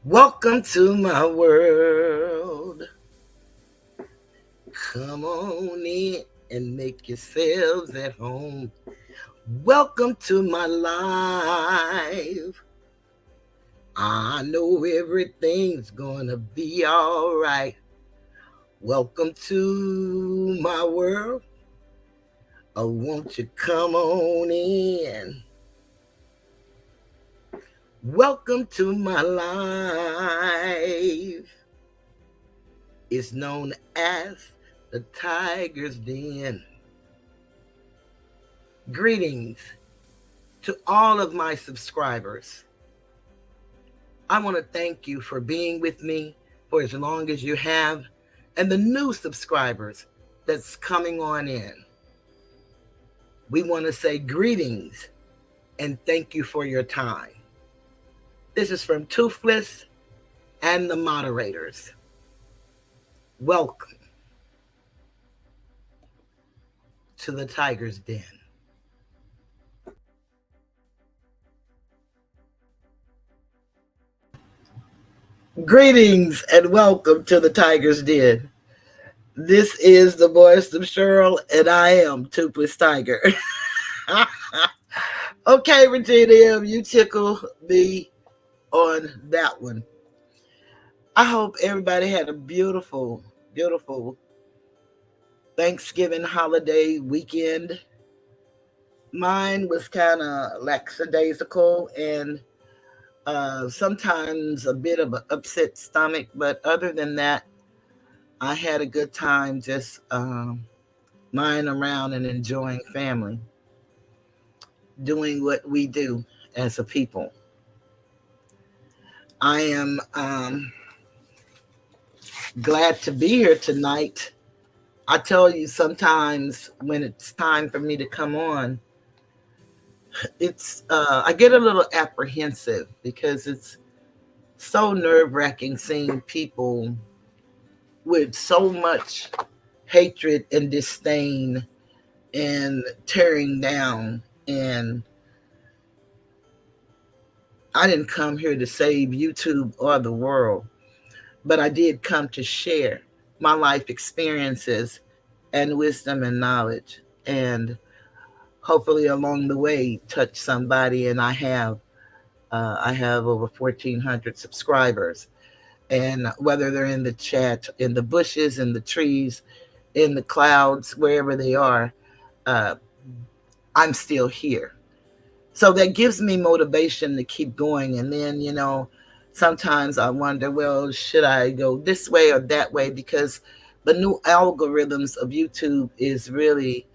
Welcome to my world. Come on in and make yourselves at home. Welcome to my life. I know everything's gonna be all right. Welcome to my world. Oh, won't you come on in? Welcome to my life. It's known as the Tiger's Den. Greetings to all of my subscribers. I want to thank you for being with me for as long as you have, and the new subscribers that's coming on in. We want to say greetings and thank you for your time. This is from Toothless and the moderators. Welcome to the Tiger's Den. Greetings and welcome to the Tiger's Den. This is the voice of Cheryl, and I am Toothless Tiger. Okay, Regina M., you tickle me on that one. I hope everybody had a beautiful, beautiful Thanksgiving holiday weekend. Mine was kind of lackadaisical and sometimes a bit of an upset stomach, but other than that, I had a good time just lying around and enjoying family, doing what we do as a people. I am glad to be here tonight. I tell you, sometimes when it's time for me to come on, it's I get a little apprehensive because it's so nerve-wracking seeing people with so much hatred and disdain and tearing down. And I didn't come here to save YouTube or the world, but I did come to share my life experiences and wisdom and knowledge, and hopefully along the way touch somebody. And I have over 1,400 subscribers, and whether they're in the chat, in the bushes, in the trees, in the clouds, wherever they are, uh, I'm still here. So that gives me motivation to keep going. And then, sometimes I wonder, well, should I go this way or that way? Because the new algorithms of YouTube is really,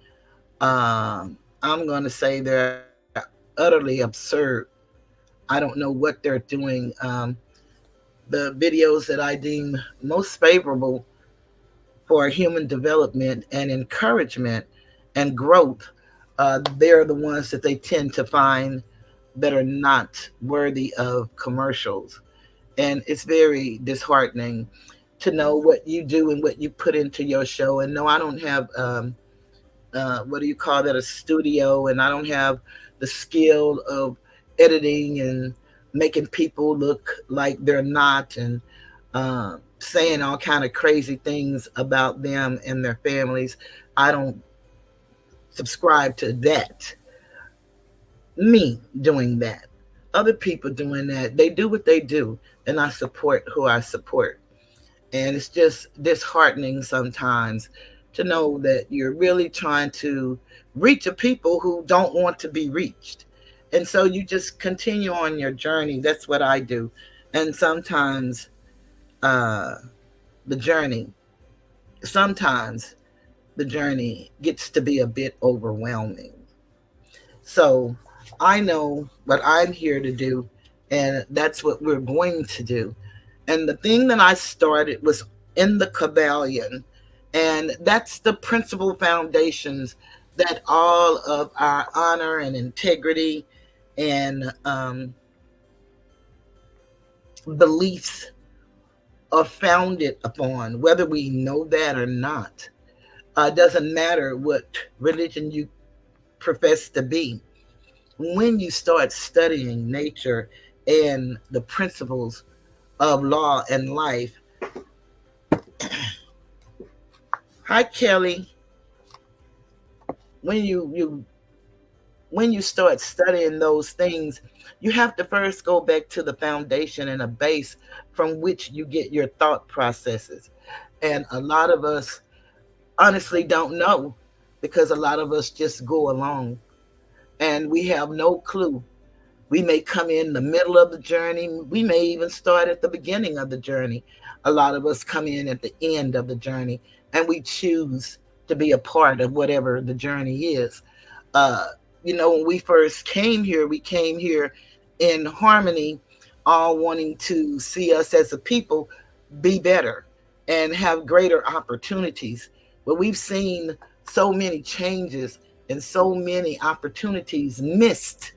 I'm going to say they're utterly absurd. I don't know what they're doing. The videos that I deem most favorable for human development and encouragement and growth, they're the ones that they tend to find that are not worthy of commercials. And it's very disheartening to know what you do and what you put into your show. And no, I don't have, what do you call that, a studio, and I don't have the skill of editing and making people look like they're not, and saying all kind of crazy things about them and their families. I don't subscribe to that. Me doing that, other people doing that, they do what they do, and I support who I support. And it's just disheartening sometimes to know that you're really trying to reach a people who don't want to be reached. And so you just continue on your journey. That's what I do. And sometimes uh, the journey, sometimes the journey gets to be a bit overwhelming. So I know what I'm here to do, and that's what we're going to do. And the thing that I started was in the Kybalion, and that's the principal foundations that all of our honor and integrity and beliefs are founded upon, whether we know that or not. Doesn't matter what religion you profess to be. When you start studying nature and the principles of law and life. Hi, Kelly. When you start studying those things, you have to first go back to the foundation and a base from which you get your thought processes. And a lot of us honestly don't know, because a lot of us just go along and we have no clue. We may come in the middle of the journey. We may even start at the beginning of the journey. A lot of us come in at the end of the journey, and we choose to be a part of whatever the journey is. Uh, when we first came here, we came here in harmony, all wanting to see us as a people be better and have greater opportunities. But we've seen so many changes and so many opportunities missed,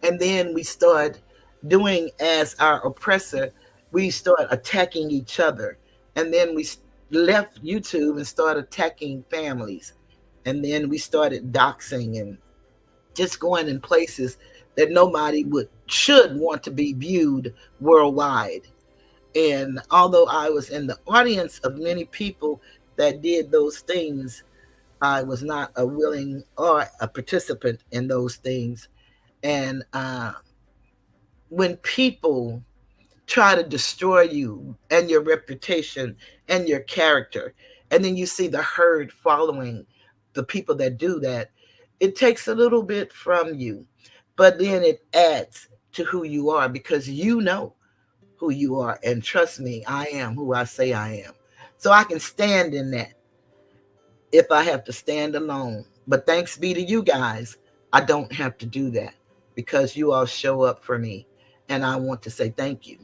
and then we start doing as our oppressor. We start attacking each other, and then we left YouTube and started attacking families, and then we started doxing and just going in places that nobody would should want to be viewed worldwide. And although I was in the audience of many people that did those things, I was not a willing or a participant in those things. And when people try to destroy you and your reputation and your character, and then you see the herd following the people that do that, it takes a little bit from you, but then it adds to who you are, because you know who you are. And trust me, I am who I say I am. So I can stand in that if I have to stand alone. But thanks be to you guys, I don't have to do that, because you all show up for me. And I want to say thank you.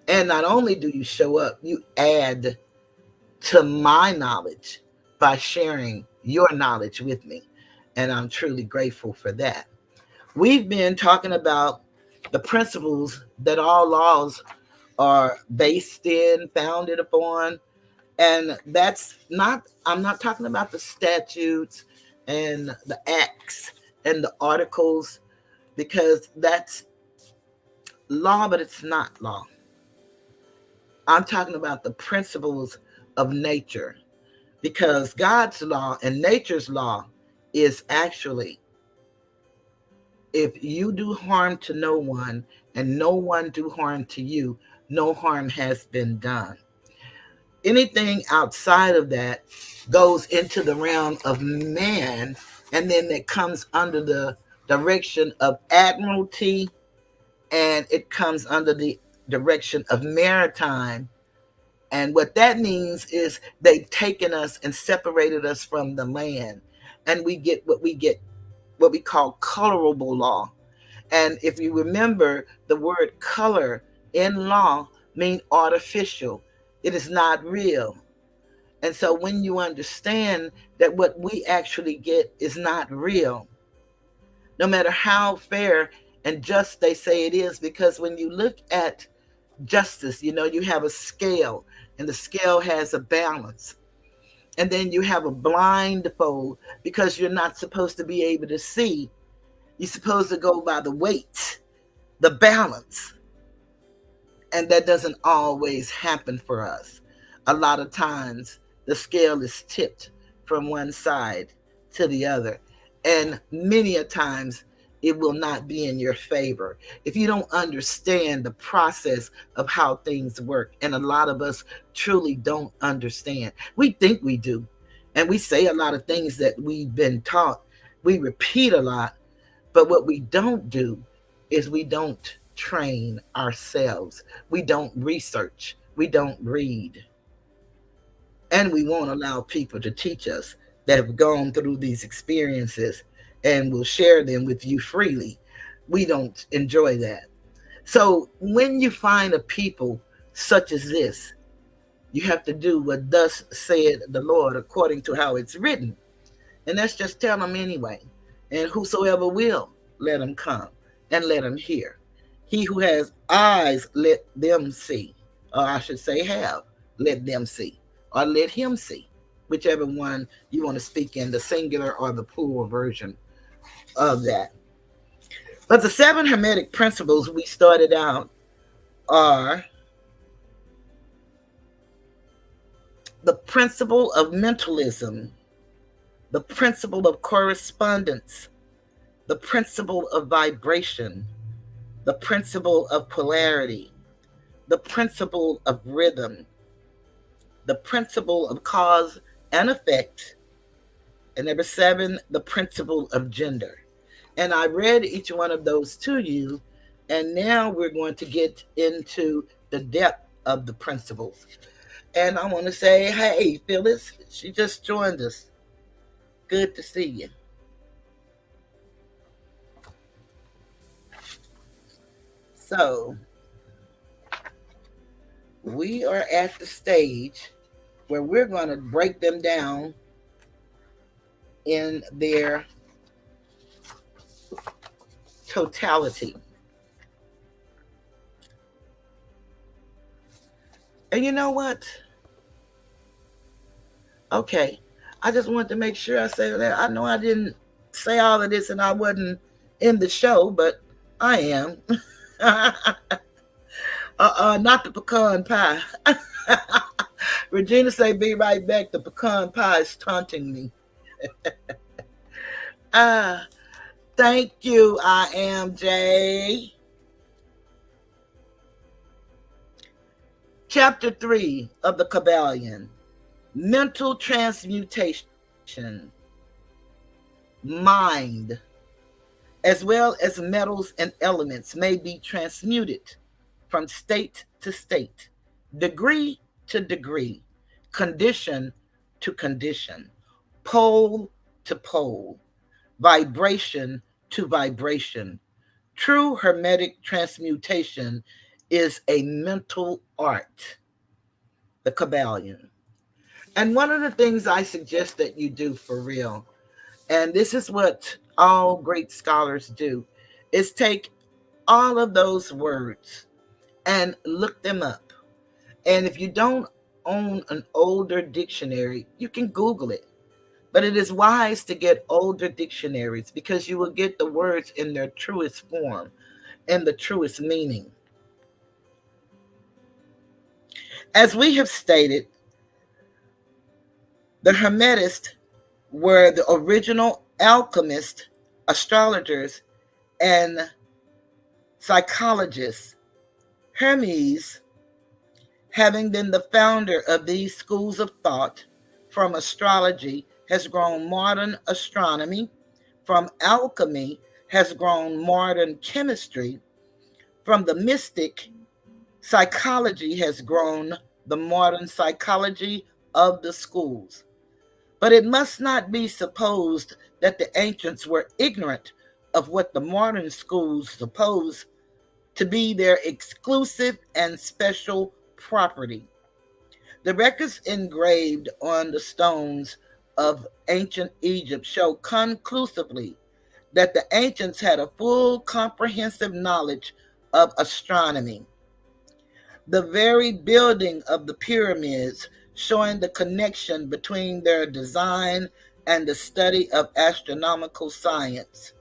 And not only do you show up, you add to my knowledge by sharing your knowledge with me. And I'm truly grateful for that. We've been talking about the principles that all laws are based in, founded upon. And I'm not talking about the statutes and the acts and the articles, because that's law, but it's not law. I'm talking about the principles of nature, because God's law and nature's law is actually, if you do harm to no one and no one do harm to you, no harm has been done. Anything outside of that goes into the realm of man, and then it comes under the direction of admiralty, and it comes under the direction of maritime. And what that means is they've taken us and separated us from the land, and what we call colorable law. And if you remember, the word color in law means artificial. It is not real. And so when you understand that what we actually get is not real, no matter how fair and just they say it is, because when you look at justice, you have a scale, and the scale has a balance. And then you have a blindfold, because you're not supposed to be able to see. You're supposed to go by the weight, the balance. And that doesn't always happen for us. A lot of times the scale is tipped from one side to the other. And many a times it will not be in your favor if you don't understand the process of how things work. And a lot of us truly don't understand. We think we do. And we say a lot of things that we've been taught. We repeat a lot. But what we don't do is we don't train ourselves. We don't research. We don't read. And we won't allow people to teach us that have gone through these experiences and will share them with you freely. We don't enjoy that. So when you find a people such as this, you have to do what thus said the Lord, according to how it's written. And that's just tell them anyway. And whosoever will, let him come and let him hear. He who has eyes, let them see. Or I should say have, let them see. Or let him see. Whichever one you want to speak in, the singular or the plural version of that. But the 7 Hermetic principles we started out are the principle of mentalism, the principle of correspondence, the principle of vibration, the principle of polarity, the principle of rhythm, the principle of cause and effect, and number seven, the principle of gender. And I read each one of those to you, and now we're going to get into the depth of the principles. And I want to say, hey, Phyllis, she just joined us. Good to see you. So, we are at the stage where we're going to break them down in their totality. And you know what? Okay. I just wanted to make sure I say that. I know I didn't say all of this and I wasn't in the show, but I am. Not the pecan pie. Regina say, be right back. The pecan pie is taunting me. Ah, thank you, I am Jay. Chapter 3 of the Kybalion. Mental transmutation. Mind, as well as metals and elements, may be transmuted from state to state, degree to degree, condition to condition, pole to pole, vibration to vibration. True Hermetic transmutation is a mental art, the Kybalion. And one of the things I suggest that you do for real, and this is what all great scholars do, is take all of those words and look them up. And if you don't own an older dictionary, you can Google it. But it is wise to get older dictionaries because you will get the words in their truest form and the truest meaning. As we have stated, the Hermetists were the original alchemists, astrologers, and psychologists. Hermes, having been the founder of these schools of thought, from astrology has grown modern astronomy, from alchemy has grown modern chemistry, from the mystic, psychology has grown the modern psychology of the schools. But it must not be supposed that the ancients were ignorant of what the modern schools suppose to be their exclusive and special property. The records engraved on the stones of ancient Egypt show conclusively that the ancients had a full comprehensive knowledge of astronomy. The very building of the pyramids, showing the connection between their design and the study of astronomical science.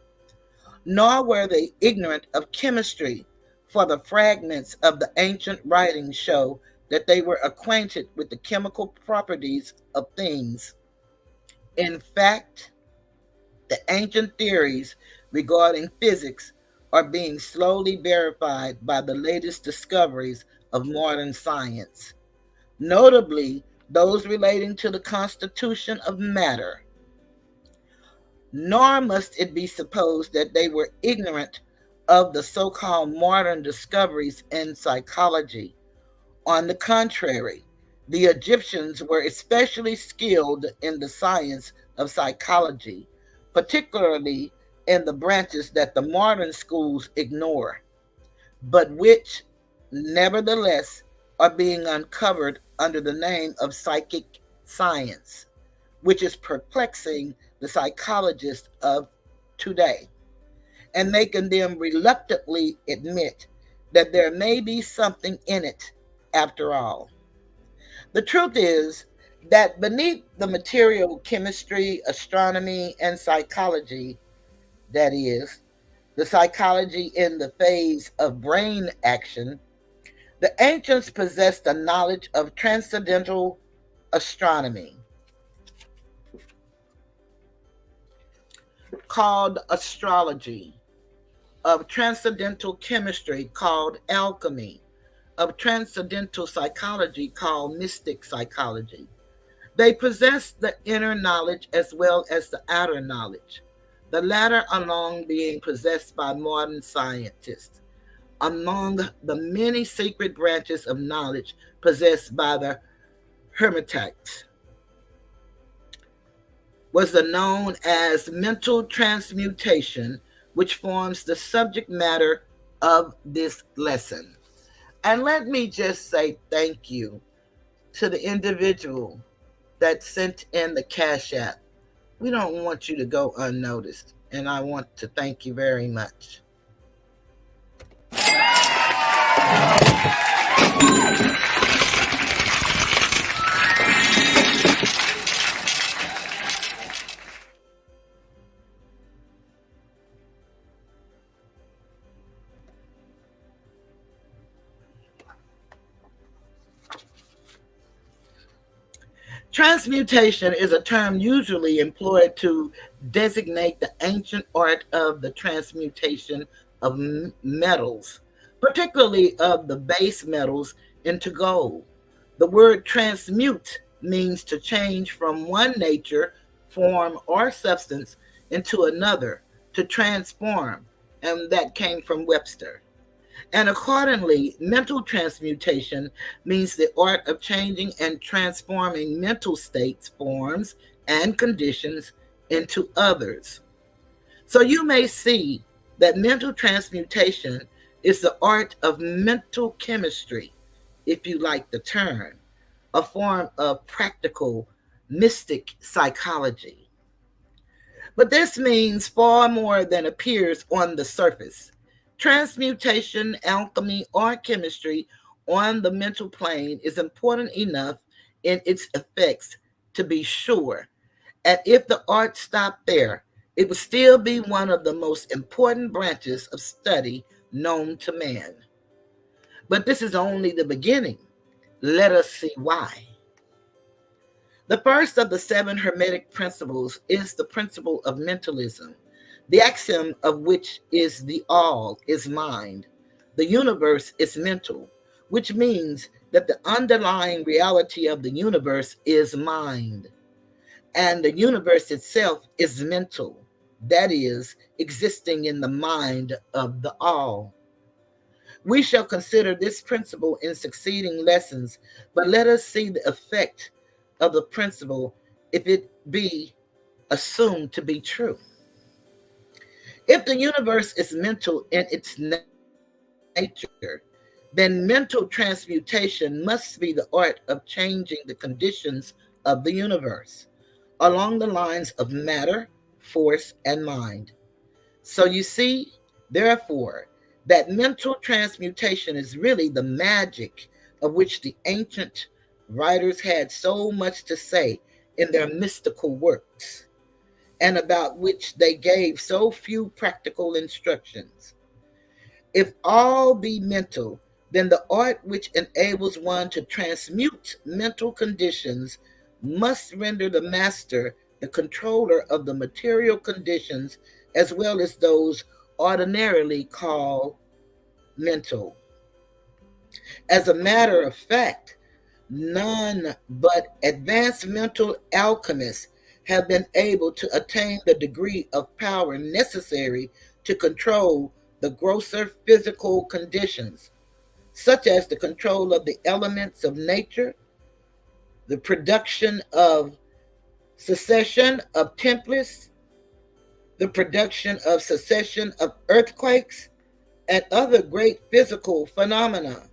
Nor were they ignorant of chemistry, for the fragments of the ancient writings show that they were acquainted with the chemical properties of things. In fact, the ancient theories regarding physics are being slowly verified by the latest discoveries of modern science, notably those relating to the constitution of matter. Nor must it be supposed that they were ignorant of the so-called modern discoveries in psychology. On the contrary, the Egyptians were especially skilled in the science of psychology, particularly in the branches that the modern schools ignore, but which, nevertheless, are being uncovered under the name of psychic science, which is perplexing the psychologists of today and making them reluctantly admit that there may be something in it after all. The truth is that beneath the material chemistry, astronomy, and psychology, that is, the psychology in the phase of brain action, the ancients possessed a knowledge of transcendental astronomy, called astrology, of transcendental chemistry called alchemy, of transcendental psychology called mystic psychology. They possess the inner knowledge as well as the outer knowledge, the latter alone being possessed by modern scientists. Among the many secret branches of knowledge possessed by the Hermetics was the known as mental transmutation, which forms the subject matter of this lesson. And let me just say thank you to the individual that sent in the Cash App. We don't want you to go unnoticed, and I want to thank you very much. Transmutation is a term usually employed to designate the ancient art of the transmutation of metals, particularly of the base metals, into gold. The word transmute means to change from one nature, form, or substance into another, to transform, and that came from Webster. And accordingly, mental transmutation means the art of changing and transforming mental states, forms, and conditions into others. So you may see that mental transmutation is the art of mental chemistry, if you like the term, a form of practical mystic psychology. But this means far more than appears on the surface. Transmutation, alchemy, or chemistry on the mental plane is important enough in its effects to be sure. And if the art stopped there, it would still be one of the most important branches of study known to man. But this is only the beginning. Let us see why. The first of the seven Hermetic principles is the principle of mentalism, the axiom of which is the all is mind. The universe is mental, which means that the underlying reality of the universe is mind. And the universe itself is mental, that is, existing in the mind of the all. We shall consider this principle in succeeding lessons, but let us see the effect of the principle if it be assumed to be true. If the universe is mental in its nature, then mental transmutation must be the art of changing the conditions of the universe along the lines of matter, force, and mind. So you see, therefore, that mental transmutation is really the magic of which the ancient writers had so much to say in their mystical works, and about which they gave so few practical instructions. If all be mental, then the art which enables one to transmute mental conditions must render the master the controller of the material conditions as well as those ordinarily called mental. As a matter of fact, none but advanced mental alchemists have been able to attain the degree of power necessary to control the grosser physical conditions, such as the control of the elements of nature, the production of succession of tempests, the production of succession of earthquakes, and other great physical phenomena.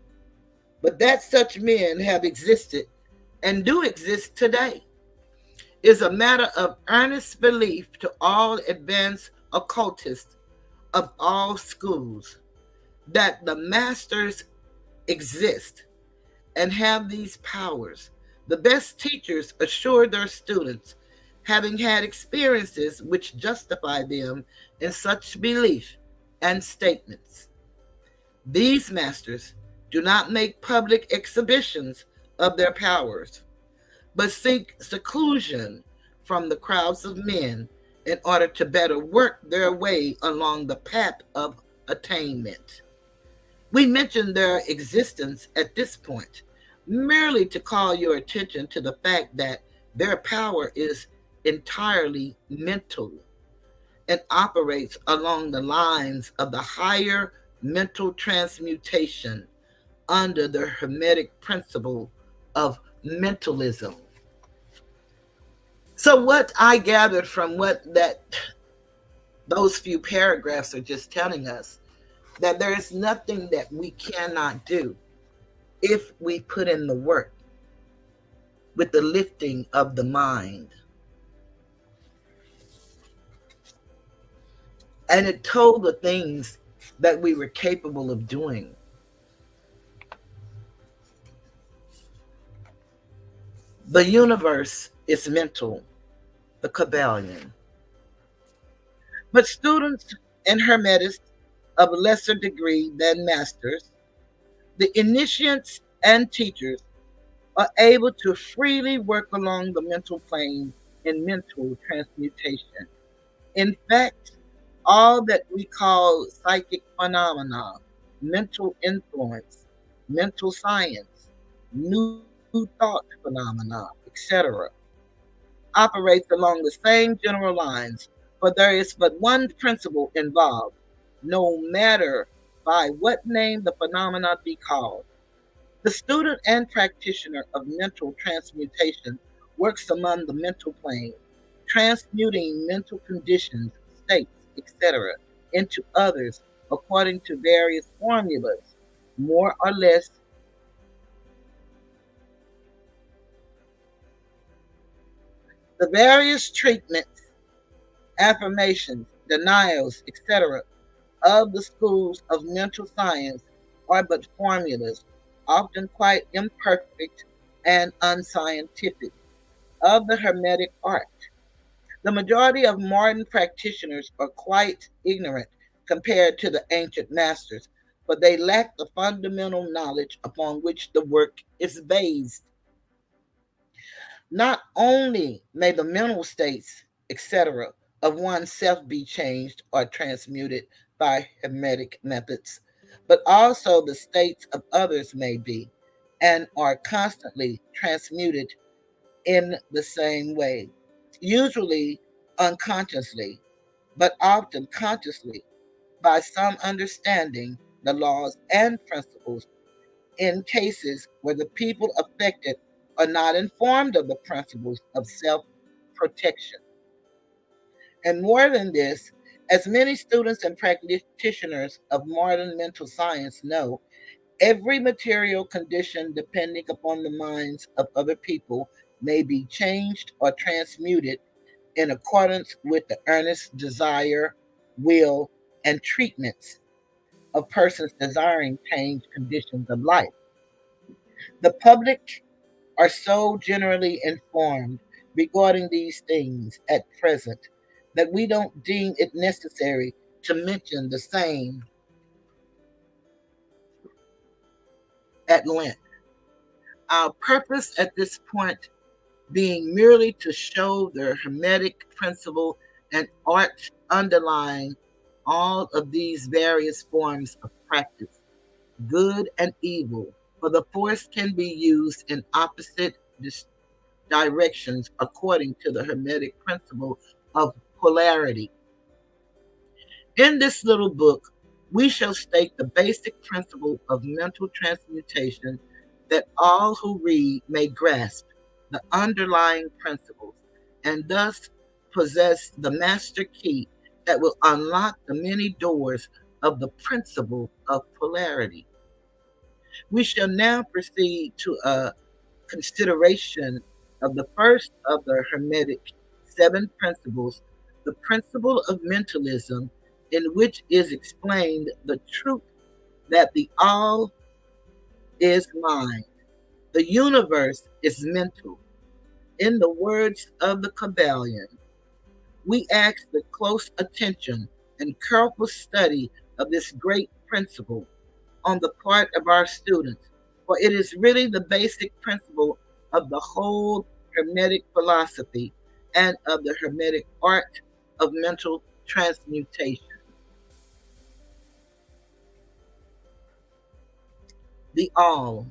But that such men have existed and do exist today is a matter of earnest belief to all advanced occultists of all schools that the masters exist and have these powers. The best teachers assure their students, having had experiences which justify them in such belief and statements. These masters do not make public exhibitions of their powers, but seek seclusion from the crowds of men in order to better work their way along the path of attainment. We mention their existence at this point merely to call your attention to the fact that their power is entirely mental and operates along the lines of the higher mental transmutation under the Hermetic principle of mentalism. So what I gathered from what that those few paragraphs are just telling us, that there is nothing that we cannot do if we put in the work with the lifting of the mind. And it told the things that we were capable of doing. The universe is mental, the Kybalion. But students and Hermetists of lesser degree than masters, the initiates and teachers, are able to freely work along the mental plane in mental transmutation. In fact, all that we call psychic phenomena, mental influence, mental science, new thought phenomena, etc., operates along the same general lines, for there is but one principle involved, no matter by what name the phenomena be called. The student and practitioner of mental transmutation works among the mental plane, transmuting mental conditions, states, etc., into others according to various formulas, more or less. The various treatments, affirmations, denials, etc., of the schools of mental science are but formulas, often quite imperfect and unscientific, of the Hermetic art. The majority of modern practitioners are quite ignorant compared to the ancient masters, but they lack the fundamental knowledge upon which the work is based. Not only may the mental states, etc., of oneself be changed or transmuted by Hermetic methods, but also the states of others may be and are constantly transmuted in the same way, usually unconsciously, but often consciously by some understanding the laws and principles in cases where the people affected are not informed of the principles of self protection. And more than this, as many students and practitioners of modern mental science know, every material condition depending upon the minds of other people may be changed or transmuted in accordance with the earnest desire, will, and treatments of persons desiring changed conditions of life. The public are so generally informed regarding these things at present that we don't deem it necessary to mention the same at length. Our purpose at this point being merely to show the Hermetic principle and art underlying all of these various forms of practice, good and evil, for the force can be used in opposite directions according to the Hermetic principle of polarity. In this little book, we shall state the basic principle of mental transmutation that all who read may grasp the underlying principles and thus possess the master key that will unlock the many doors of the principle of polarity. We shall now proceed to a consideration of the first of the Hermetic seven principles, the principle of mentalism, in which is explained the truth that the all is mind. The universe is mental. In the words of the Kybalion, we ask the close attention and careful study of this great principle on the part of our students, for it is really the basic principle of the whole Hermetic philosophy and of the Hermetic art of mental transmutation. The all,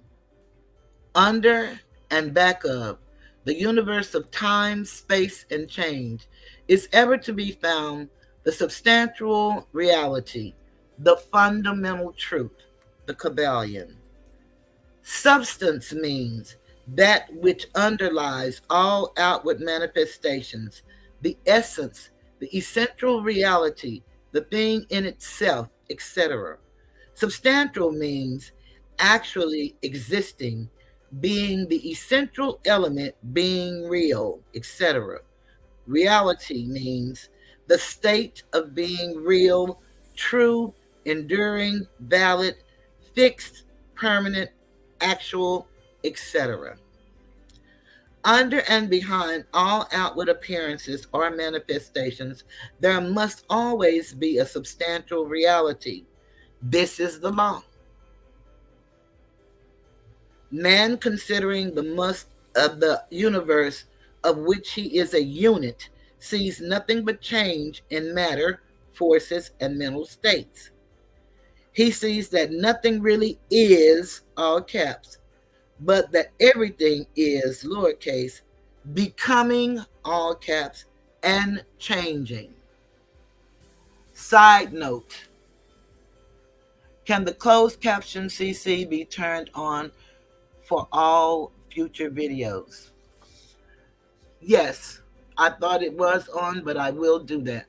under and back of, the universe of time, space, and change, is ever to be found the substantial reality, the fundamental truth, the Kybalion. Substance means that which underlies all outward manifestations, the essence, the essential reality, the thing in itself, etc. Substantial means actually existing, being the essential element, being real, etc. Reality means the state of being real, true, enduring, valid, fixed, permanent, actual, etc. Under and behind all outward appearances or manifestations, there must always be a substantial reality. This is the law. Man, considering the must of the universe of which he is a unit, sees nothing but change in matter, forces, and mental states. He sees that nothing really is, all caps, but that everything is, lowercase, becoming, all caps, and changing. Side note: can the closed caption CC be turned on for all future videos? Yes, I thought it was on, but I will do that.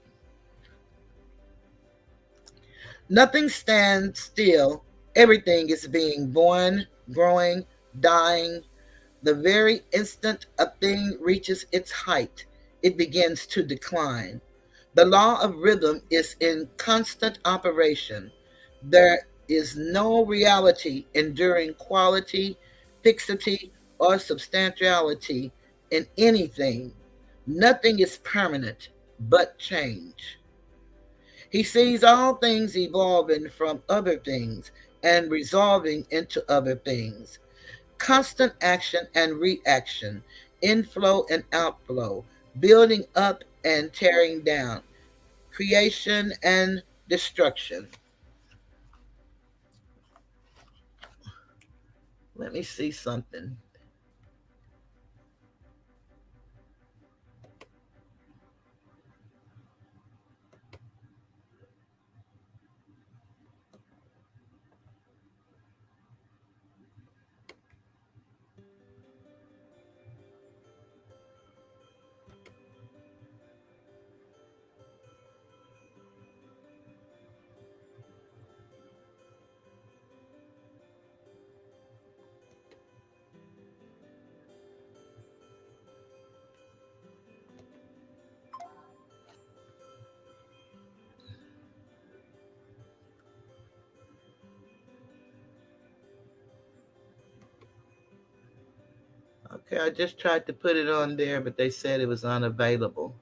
Nothing stands still. Everything is being born, growing, dying. The very instant a thing reaches its height, it begins to decline. The law of rhythm is in constant operation. There is no reality enduring quality, fixity, or substantiality in anything. Nothing is permanent but change. He sees all things evolving from other things and resolving into other things. Constant action and reaction, inflow and outflow, building up and tearing down, creation and destruction. Let me see something. Okay, I just tried to put it on there, but they said it was unavailable.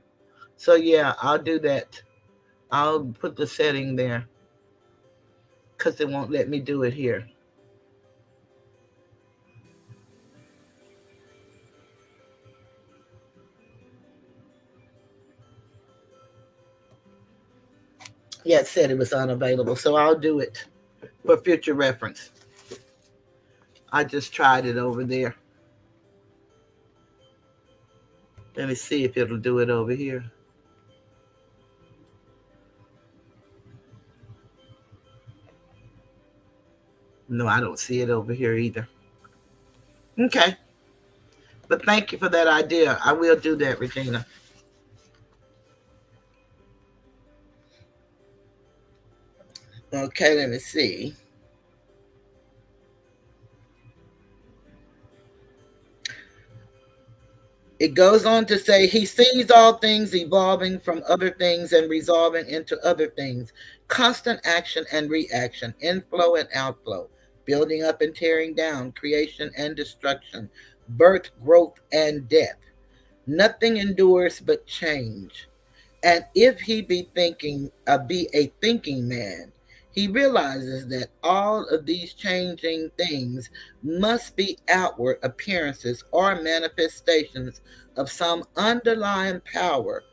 So yeah, I'll do that. I'll put the setting there because it won't let me do it here. Yeah, it said it was unavailable, so I'll do it for future reference. I just tried it over there. Let me see if it'll do it over here. No, I don't see it over here either. Okay. But thank you for that idea. I will do that, Regina. Okay, let me see. It goes on to say, he sees all things evolving from other things and resolving into other things. Constant action and reaction, inflow and outflow, building up and tearing down, creation and destruction, birth, growth, and death. Nothing endures but change. And if he be a thinking man, He realizes that all of these changing things must be outward appearances or manifestations of some underlying power,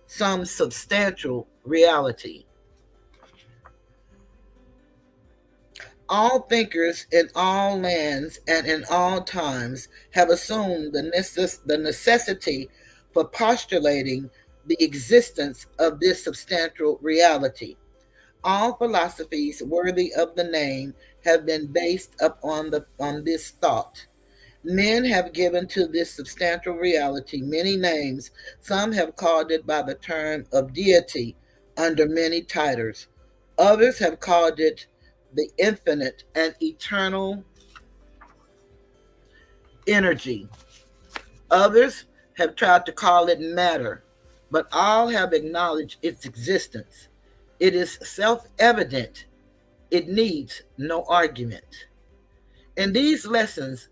some substantial reality. All thinkers in all lands and in all times have assumed the necessity for postulating the existence of this substantial reality. All philosophies worthy of the name have been based on this thought. Men have given to this substantial reality many names. Some have called it by the term of deity under many titles. Others have called it the infinite and eternal energy. Others have tried to call it matter, but all have acknowledged its existence. It is self evident. It needs no argument. In these lessons,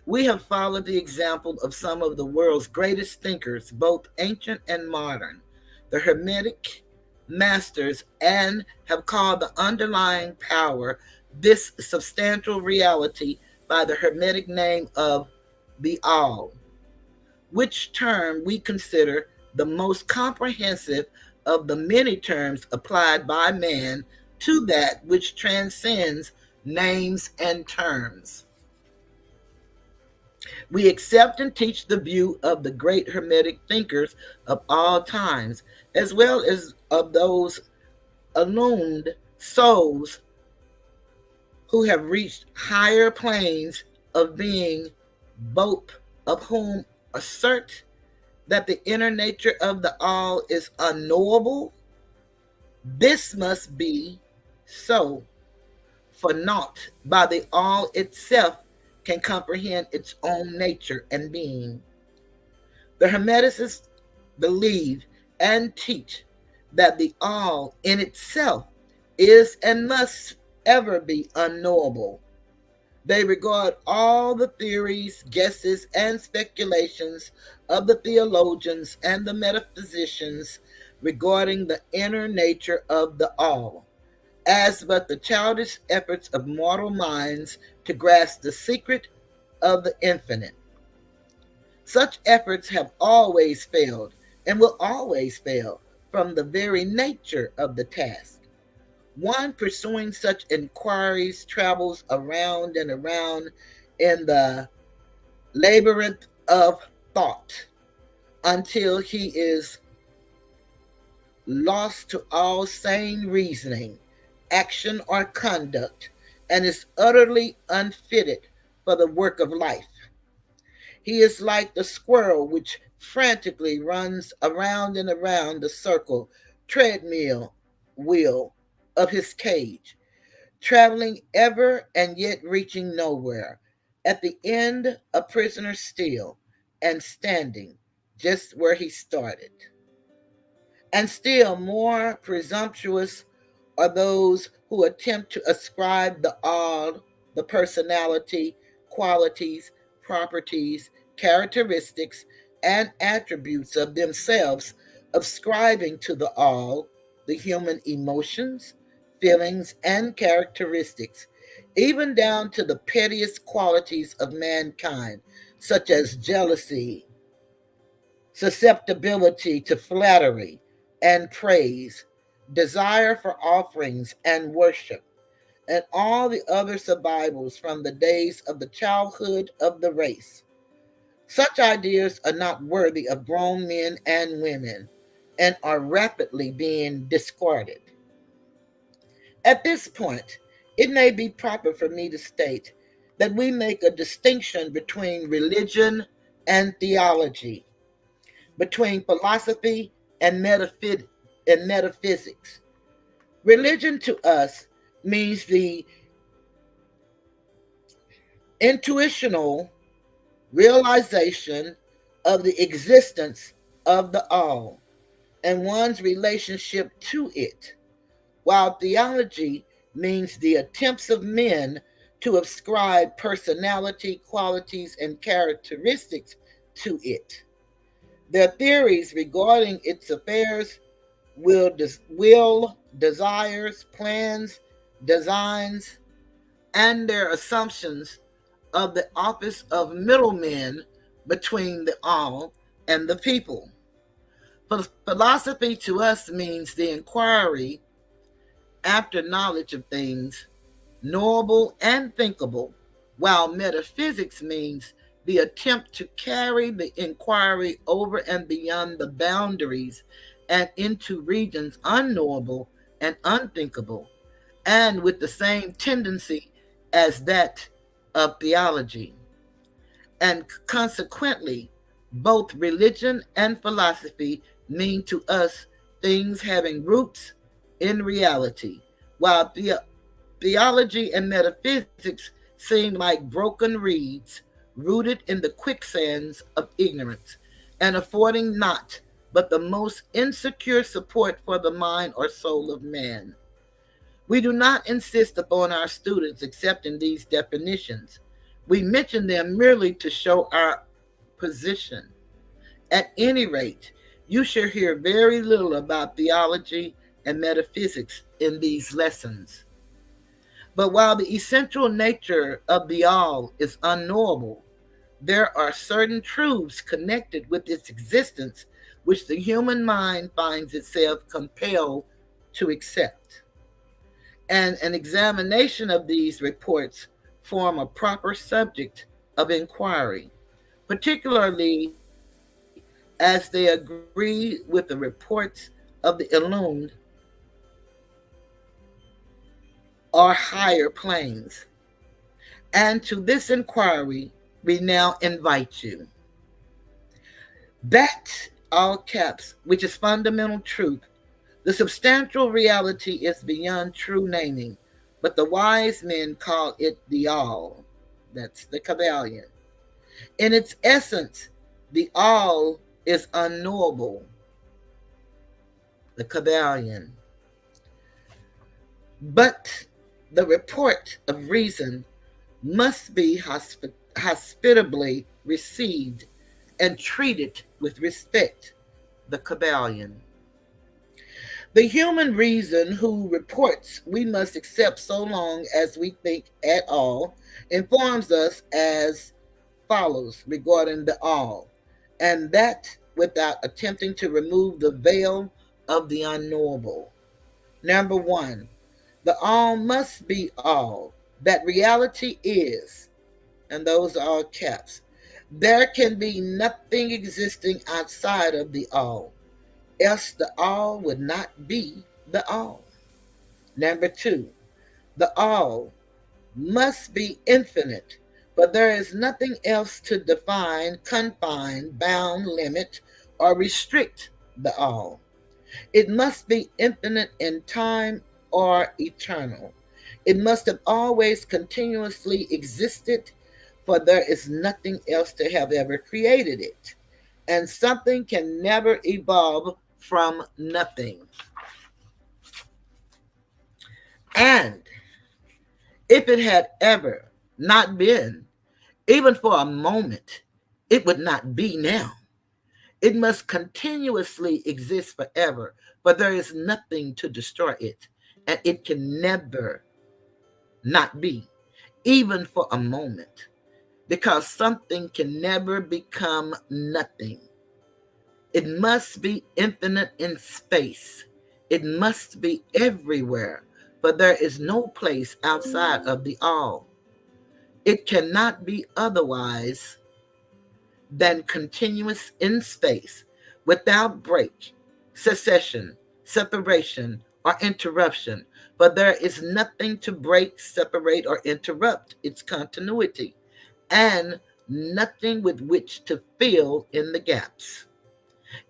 we have followed the example of some of the world's greatest thinkers, both ancient and modern, the Hermetic masters, and have called the underlying power, this substantial reality, by the Hermetic name of the All, which term we consider the most comprehensive of the many terms applied by man to that which transcends names and terms. We accept and teach the view of the great Hermetic thinkers of all times, as well as of those illumined souls who have reached higher planes of being, both of whom assert that the inner nature of the all is unknowable. This must be so, for naught by the all itself can comprehend its own nature and being. The Hermeticists believe and teach that the all in itself is and must ever be unknowable. They regard all the theories, guesses, and speculations of the theologians and the metaphysicians regarding the inner nature of the all as but the childish efforts of mortal minds to grasp the secret of the infinite. Such efforts have always failed and will always fail from the very nature of the task. One pursuing such inquiries travels around and around in the labyrinth of thought until he is lost to all sane reasoning, action, or conduct, and is utterly unfitted for the work of life. He is like the squirrel which frantically runs around and around the circle treadmill wheel of his cage, traveling ever and yet reaching nowhere. At the end, a prisoner still and standing just where he started. And still more presumptuous are those who attempt to ascribe the all, the personality, qualities, properties, characteristics, and attributes of themselves, ascribing to the all the human emotions, feelings, and characteristics, even down to the pettiest qualities of mankind, such as jealousy, susceptibility to flattery and praise, desire for offerings and worship, and all the other survivals from the days of the childhood of the race. Such ideas are not worthy of grown men and women and are rapidly being discarded. At this point, it may be proper for me to state that we make a distinction between religion and theology, between philosophy and metaphysics. Religion to us means the intuitional realization of the existence of the all and one's relationship to it, while theology means the attempts of men to ascribe personality, qualities, and characteristics to it. Their theories regarding its affairs, will, desires, plans, designs, and their assumptions of the office of middlemen between the all and the people. Philosophy to us means the inquiry after knowledge of things knowable and thinkable, while metaphysics means the attempt to carry the inquiry over and beyond the boundaries and into regions unknowable and unthinkable, and with the same tendency as that of theology. And consequently, both religion and philosophy mean to us things having roots in reality, while theology and metaphysics seem like broken reeds rooted in the quicksands of ignorance and affording not but the most insecure support for the mind or soul of man. We do not insist upon our students accepting these definitions. We mention them merely to show our position. At any rate, you shall hear very little about theology and metaphysics in these lessons. But while the essential nature of the all is unknowable, there are certain truths connected with its existence which the human mind finds itself compelled to accept. And an examination of these reports form a proper subject of inquiry, particularly as they agree with the reports of the illumined or higher planes. And to this inquiry, we now invite you. That, all caps, which is fundamental truth, the substantial reality is beyond true naming, but the wise men call it the all. That's the Kybalion. In its essence, the all is unknowable, the Kybalion. But the report of reason must be hospitably received and treated with respect, the Kybalion. The human reason who reports we must accept so long as we think at all informs us as follows regarding the all, and that without attempting to remove the veil of the unknowable. Number one, the all must be all that reality is, and those are all caps. There can be nothing existing outside of the all, else the all would not be the all. Number two, the all must be infinite, but there is nothing else to define, confine, bound, limit, or restrict the all. It must be infinite in time or eternal. It must have always continuously existed, for there is nothing else to have ever created it. And something can never evolve from nothing. And if it had ever not been, even for a moment, it would not be now. It must continuously exist forever, but there is nothing to destroy it, and it can never not be, even for a moment, because something can never become nothing. It must be infinite in space. It must be everywhere, but there is no place outside of the all. It cannot be otherwise than continuous in space, without break, cessation, separation, or interruption. But there is nothing to break, separate, or interrupt its continuity, and nothing with which to fill in the gaps.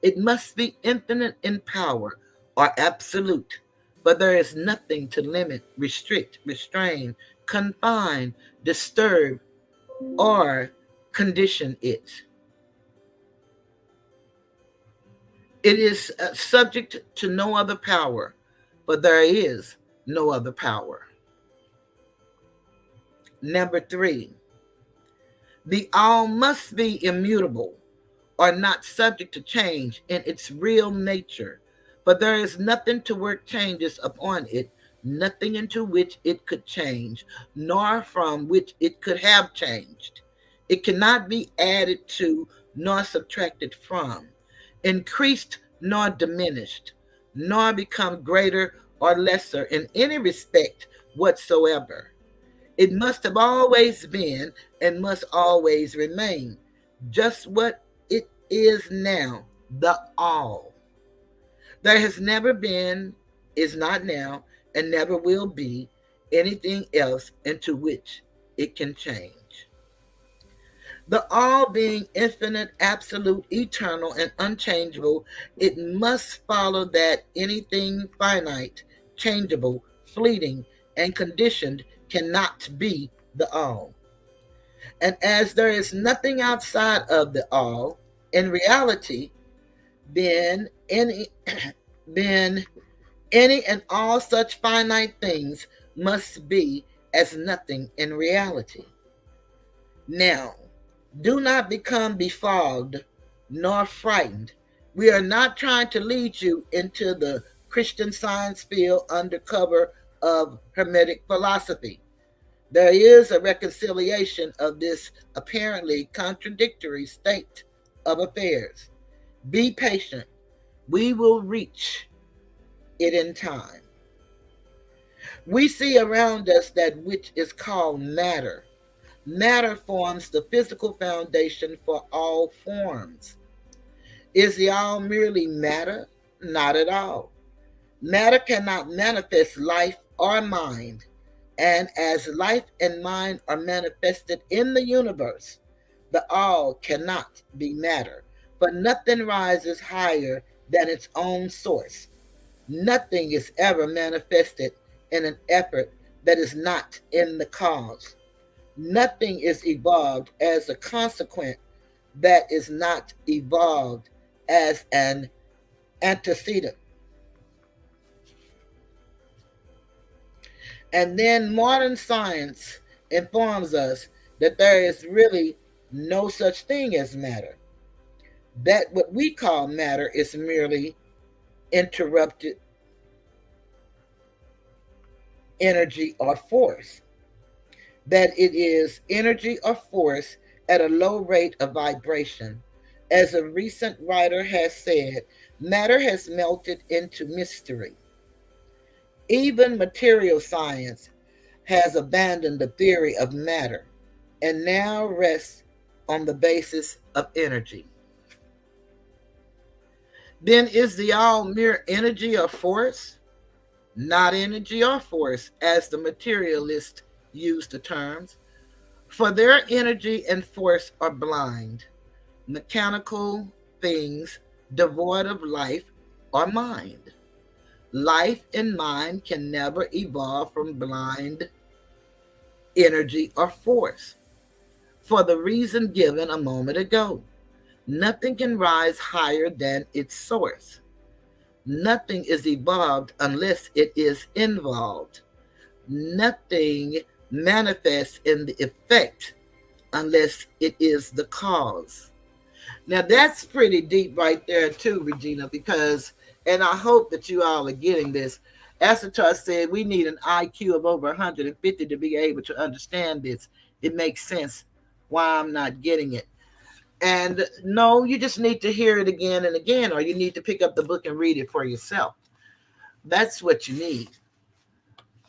It must be infinite in power or absolute, but there is nothing to limit, restrict, restrain, confine, disturb, or condition it. It is subject to no other power, but there is no other power. Number three, the all must be immutable or not subject to change in its real nature, but there is nothing to work changes upon it, nothing into which it could change, nor from which it could have changed. It cannot be added to nor subtracted from, increased nor diminished, nor become greater or lesser in any respect whatsoever. It must have always been and must always remain just what it is now, the all. There has never been, is not now, and never will be anything else into which it can change. The all being infinite, absolute, eternal, and unchangeable, it must follow that anything finite, changeable, fleeting, and conditioned cannot be the all. And as there is nothing outside of the all, in reality, then any then any and all such finite things must be as nothing in reality. Now, do not become befogged nor frightened. We are not trying to lead you into the Christian Science field under cover of Hermetic philosophy. There is a reconciliation of this apparently contradictory state of affairs. Be patient. We will reach it in time. We see around us that which is called matter. Matter forms the physical foundation for all forms. Is the all merely matter? Not at all. Matter cannot manifest life or mind, and as life and mind are manifested in the universe, the all cannot be matter, for nothing rises higher than its own source. Nothing is ever manifested in an effort that is not in the cause. Nothing is evolved as a consequent that is not evolved as an antecedent. And then modern science informs us that there is really no such thing as matter. That what we call matter is merely interrupted energy or force. That it is energy or force at a low rate of vibration. As a recent writer has said, matter has melted into mystery. Even material science has abandoned the theory of matter and now rests on the basis of energy. Then is the all mere energy or force? Not energy or force, as the materialists use the terms, for their energy and force are blind, mechanical things devoid of life or mind. Life and mind can never evolve from blind energy or force, for the reason given a moment ago. Nothing can rise higher than its source. Nothing is evolved unless it is involved. Nothing manifests in the effect unless it is the cause. Now that's pretty deep right there too, Regina, because, and I hope that you all are getting this. Asatar said we need an IQ of over 150 to be able to understand this. It makes sense why I'm not getting it. And no, you just need to hear it again and again, or you need to pick up the book and read it for yourself. That's what you need.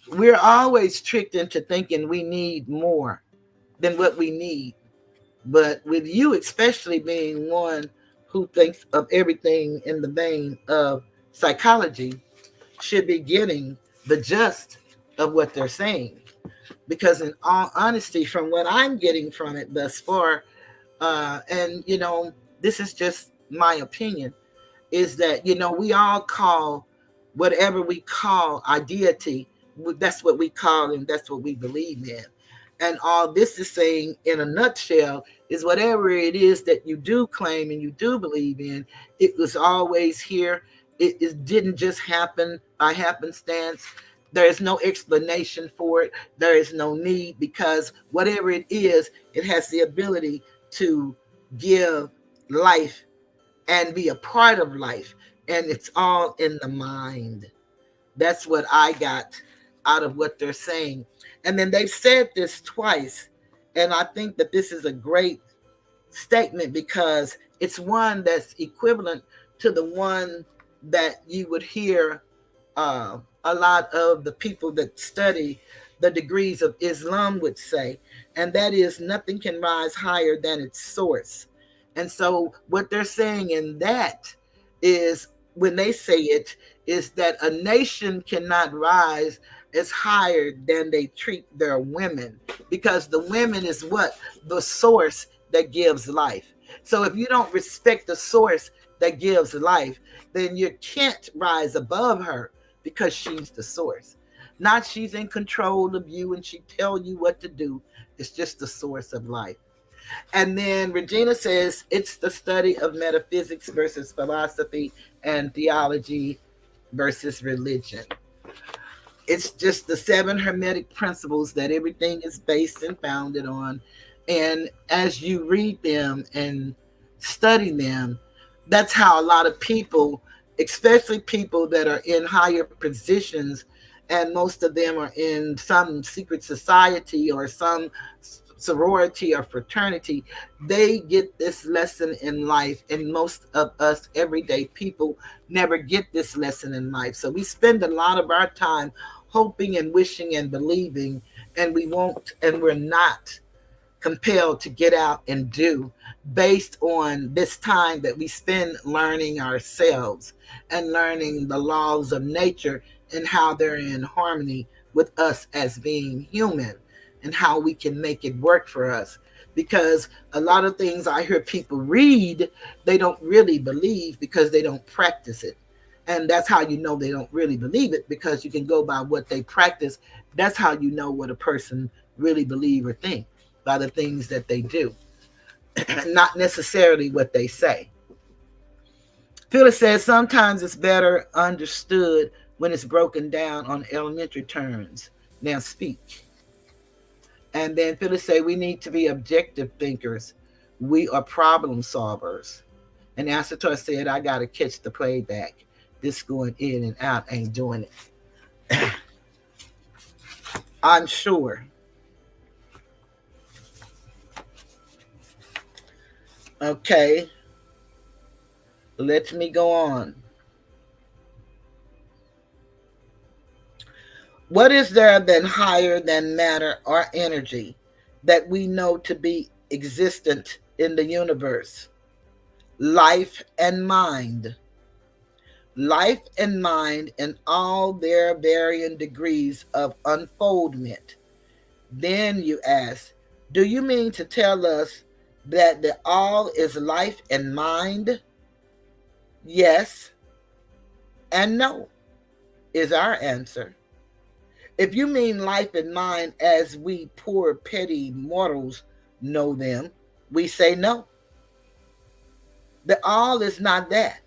We're always tricked into thinking we need more than what we need. But with you, especially being one who thinks of everything in the vein of psychology, should be getting the gist of what they're saying. Because in all honesty, from what I'm getting from it thus far, and this is just my opinion, is that we all call whatever we call our deity, that's what we call and that's what we believe in. And all this is saying in a nutshell is whatever it is that you do claim and you do believe in, it was always here. It didn't just happen by happenstance. There is no explanation for it. There is no need, because whatever it is, it has the ability to give life and be a part of life. And it's all in the mind. That's what I got out of what they're saying. And then they've said this twice. And I think that this is a great statement because it's one that's equivalent to the one that you would hear a lot of the people that study the degrees of Islam would say, and that is nothing can rise higher than its source. And so, what they're saying in that is, when they say it, is that a nation cannot rise as higher than they treat their women, because the women is what? The source that gives life. So, if you don't respect the source that gives life, then you can't rise above her because she's the source. Not she's in control of you and she tell you what to do. It's just the source of life. And then Regina says it's the study of metaphysics versus philosophy and theology versus religion. It's just the 7 Hermetic principles that everything is based and founded on. And as you read them and study them, that's how a lot of people, especially people that are in higher positions, and most of them are in some secret society or some sorority or fraternity, they get this lesson in life. And most of us everyday people never get this lesson in life. So we spend a lot of our time hoping and wishing and believing, and we won't, and we're not compelled to get out and do, based on this time that we spend learning ourselves and learning the laws of nature and how they're in harmony with us as being human, and how we can make it work for us. Because a lot of things I hear people read, they don't really believe because they don't practice it. And that's how you know they don't really believe it, because you can go by what they practice. That's how you know what a person really believe or think, by the things that they do, not necessarily what they say. Phyllis says sometimes it's better understood when it's broken down on elementary terms. Now speak. And then Phyllis says we need to be objective thinkers. We are problem solvers. And Asator said, I got to catch the playback. This going in and out ain't doing it. I'm sure. Okay. Let me go on. What is there then higher than matter or energy that we know to be existent in the universe? Life and mind. Life and mind in all their varying degrees of unfoldment. Then you ask, do you mean to tell us that the all is life and mind? Yes and no is our answer. If you mean life and mind as we poor petty mortals know them, we say no. The all is not that.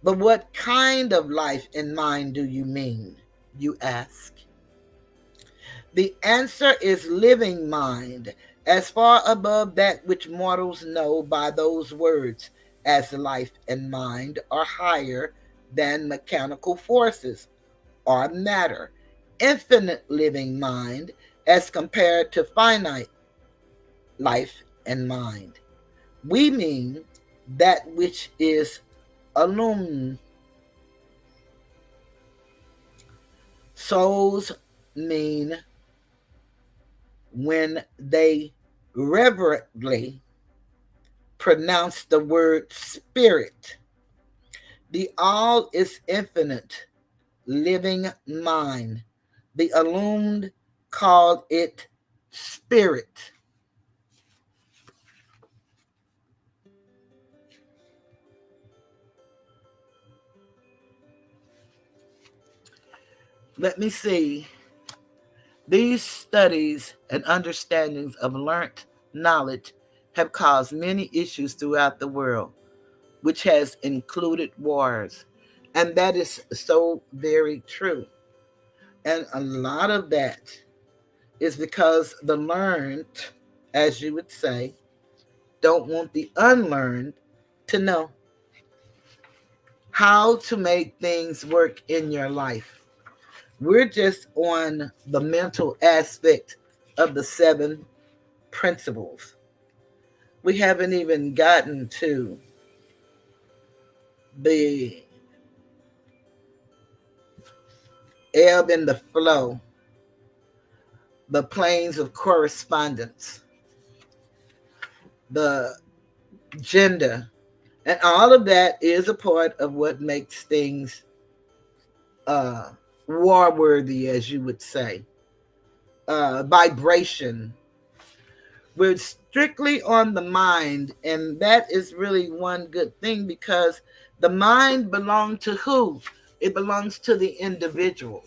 But what kind of life and mind do you mean, you ask? The answer is living mind, as far above that which mortals know by those words, as life and mind are higher than mechanical forces or matter. Infinite living mind as compared to finite life and mind. We mean that which is illumined. Souls mean when they reverently pronounce the word spirit. The all is infinite living mind. The illumined called it spirit. Let me see. These studies and understandings of learnt knowledge have caused many issues throughout the world, which has included wars. And that is so very true. And a lot of that is because the learned, as you would say, don't want the unlearned to know how to make things work in your life. We're just on the mental aspect of the seven principles. We haven't even gotten to the ebb and the flow, the planes of correspondence, the gender, and all of that is a part of what makes things uh, war worthy, as you would say. Vibration. We're strictly on the mind, and that is really one good thing because the mind belongs to who? It belongs to the individual.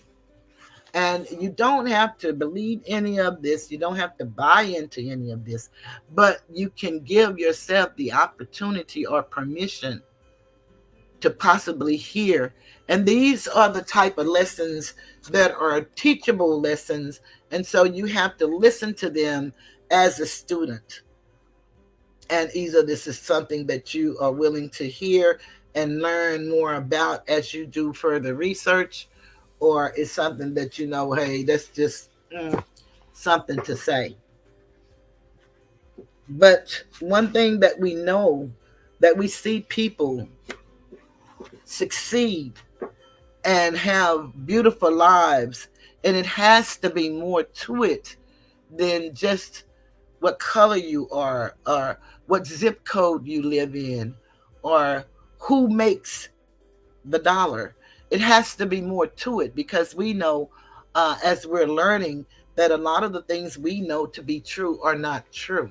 And you don't have to believe any of this. You don't have to buy into any of this, but you can give yourself the opportunity or permission to possibly hear. And these are the type of lessons that are teachable lessons. And so you have to listen to them as a student. And either this is something that you are willing to hear and learn more about as you do further research, or it's something that you know, hey, that's just something to say. But one thing that we know, that we see people succeed and have beautiful lives, and it has to be more to it than just what color you are, or what zip code you live in, or who makes the dollar. It has to be more to it because we know, as we're learning, that a lot of the things we know to be true are not true.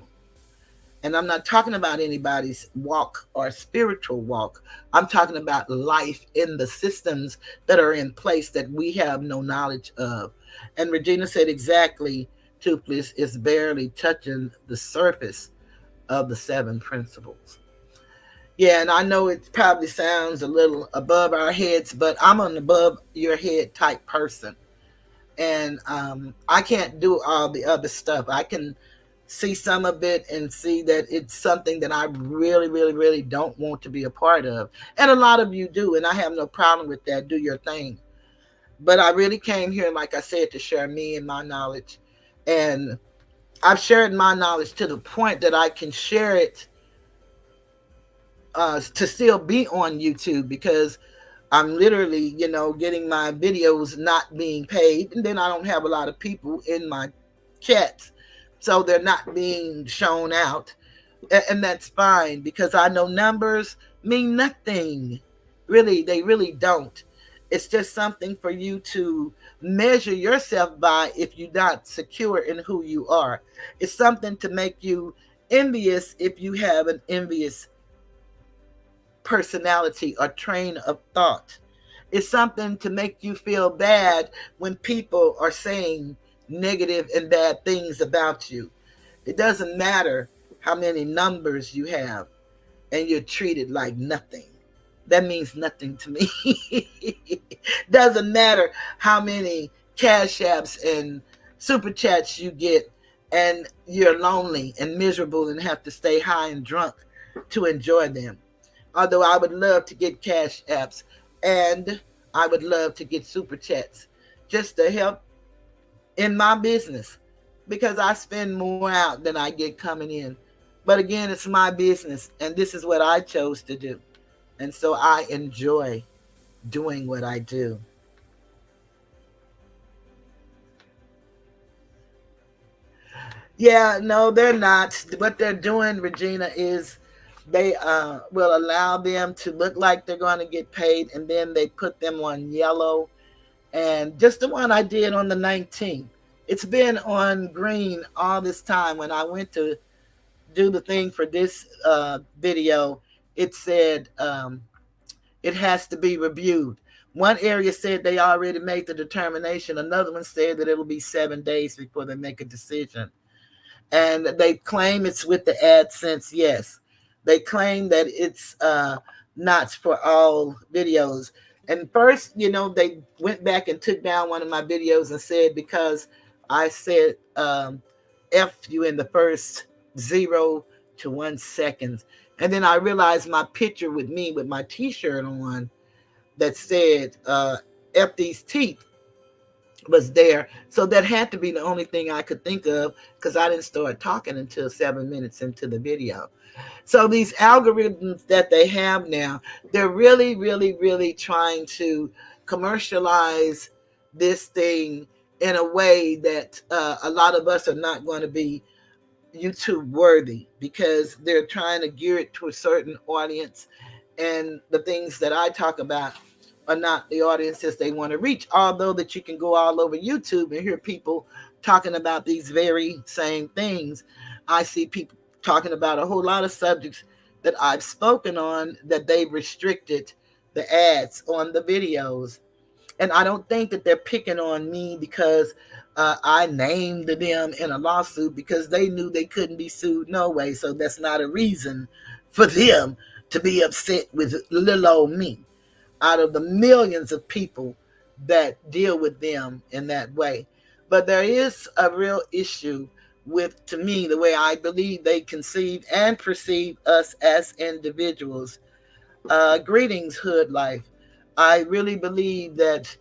And I'm not talking about anybody's walk or spiritual walk. I'm talking about life in the systems that are in place that we have no knowledge of. And Regina said exactly, Toothless is barely touching the surface of the seven principles. Yeah, and I know it probably sounds a little above our heads, but I'm an above your head type person. And I can't do all the other stuff. I can see some of it and see that it's something that I really, really, really don't want to be a part of. And a lot of you do, and I have no problem with that. Do your thing. But I really came here, like I said, to share me and my knowledge. And I've shared my knowledge to the point that I can share it to still be on YouTube, because I'm literally, getting my videos not being paid. And then I don't have a lot of people in my chats, so they're not being shown out. And that's fine, because I know numbers mean nothing. Really, they really don't. It's just something for you to measure yourself by if you're not secure in who you are. It's something to make you envious if you have an envious personality or train of thought. It's something to make you feel bad when people are saying negative and bad things about you. It doesn't matter how many numbers you have and you're treated like nothing. That means nothing to me. Doesn't matter how many cash apps and super chats you get and you're lonely and miserable and have to stay high and drunk to enjoy them. Although I would love to get cash apps and I would love to get super chats just to help in my business, because I spend more out than I get coming in. But again, it's my business and this is what I chose to do. And so I enjoy doing what I do. Yeah, no, they're not. What they're doing, Regina, is they will allow them to look like they're going to get paid, and then they put them on yellow. And just the one I did on the 19th, it's been on green all this time. When I went to do the thing for this video, it said it has to be reviewed. One area said they already made the determination. Another one said that it'll be 7 days before they make a decision. And they claim it's with the AdSense. Yes, they claim that it's not for all videos. And first, they went back and took down one of my videos and said because I said F you in the first 0 to 1 seconds. And then I realized my picture with me with my t-shirt on that said F these teeth was there. So that had to be the only thing I could think of, because I didn't start talking until 7 minutes into the video. So these algorithms that they have now, they're really, really, really trying to commercialize this thing in a way that a lot of us are not going to be YouTube worthy, because they're trying to gear it to a certain audience, and the things that I talk about are not the audiences they want to reach. Although that you can go all over YouTube and hear people talking about these very same things. I see people talking about a whole lot of subjects that I've spoken on, that they've restricted the ads on the videos. And I don't think that they're picking on me because I named them in a lawsuit, because they knew they couldn't be sued no way. So that's not a reason for them to be upset with little old me, out of the millions of people that deal with them in that way. But there is a real issue with, to me, the way I believe they conceive and perceive us as individuals. Greetings, Hood Life. I really believe that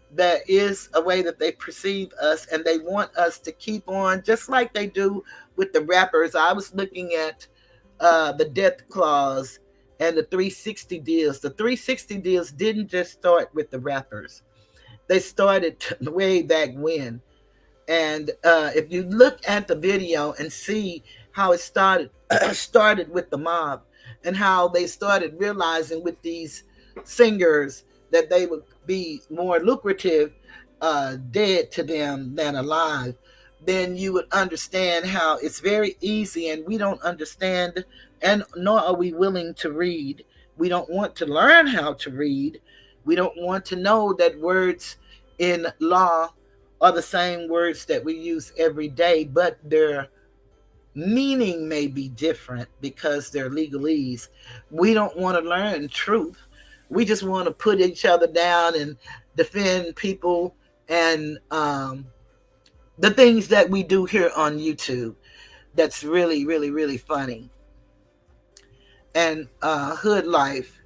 there is a way that they perceive us, and they want us to keep on, just like they do with the rappers. I was looking at the death clause and the 360 deals. The 360 deals didn't just start with the rappers, they started way back when. And if you look at the video and see how it started, started with the mob, and how they started realizing with these singers that they would be more lucrative dead to them than alive, then you would understand how it's very easy, and we don't understand, and nor are we willing to read. We don't want to learn how to read. We don't want to know that words in law are the same words that we use every day, but their meaning may be different because they're legalese. We don't want to learn truth. We just want to put each other down and defend people, and the things that we do here on YouTube. That's really, really, really funny. And Hood Life,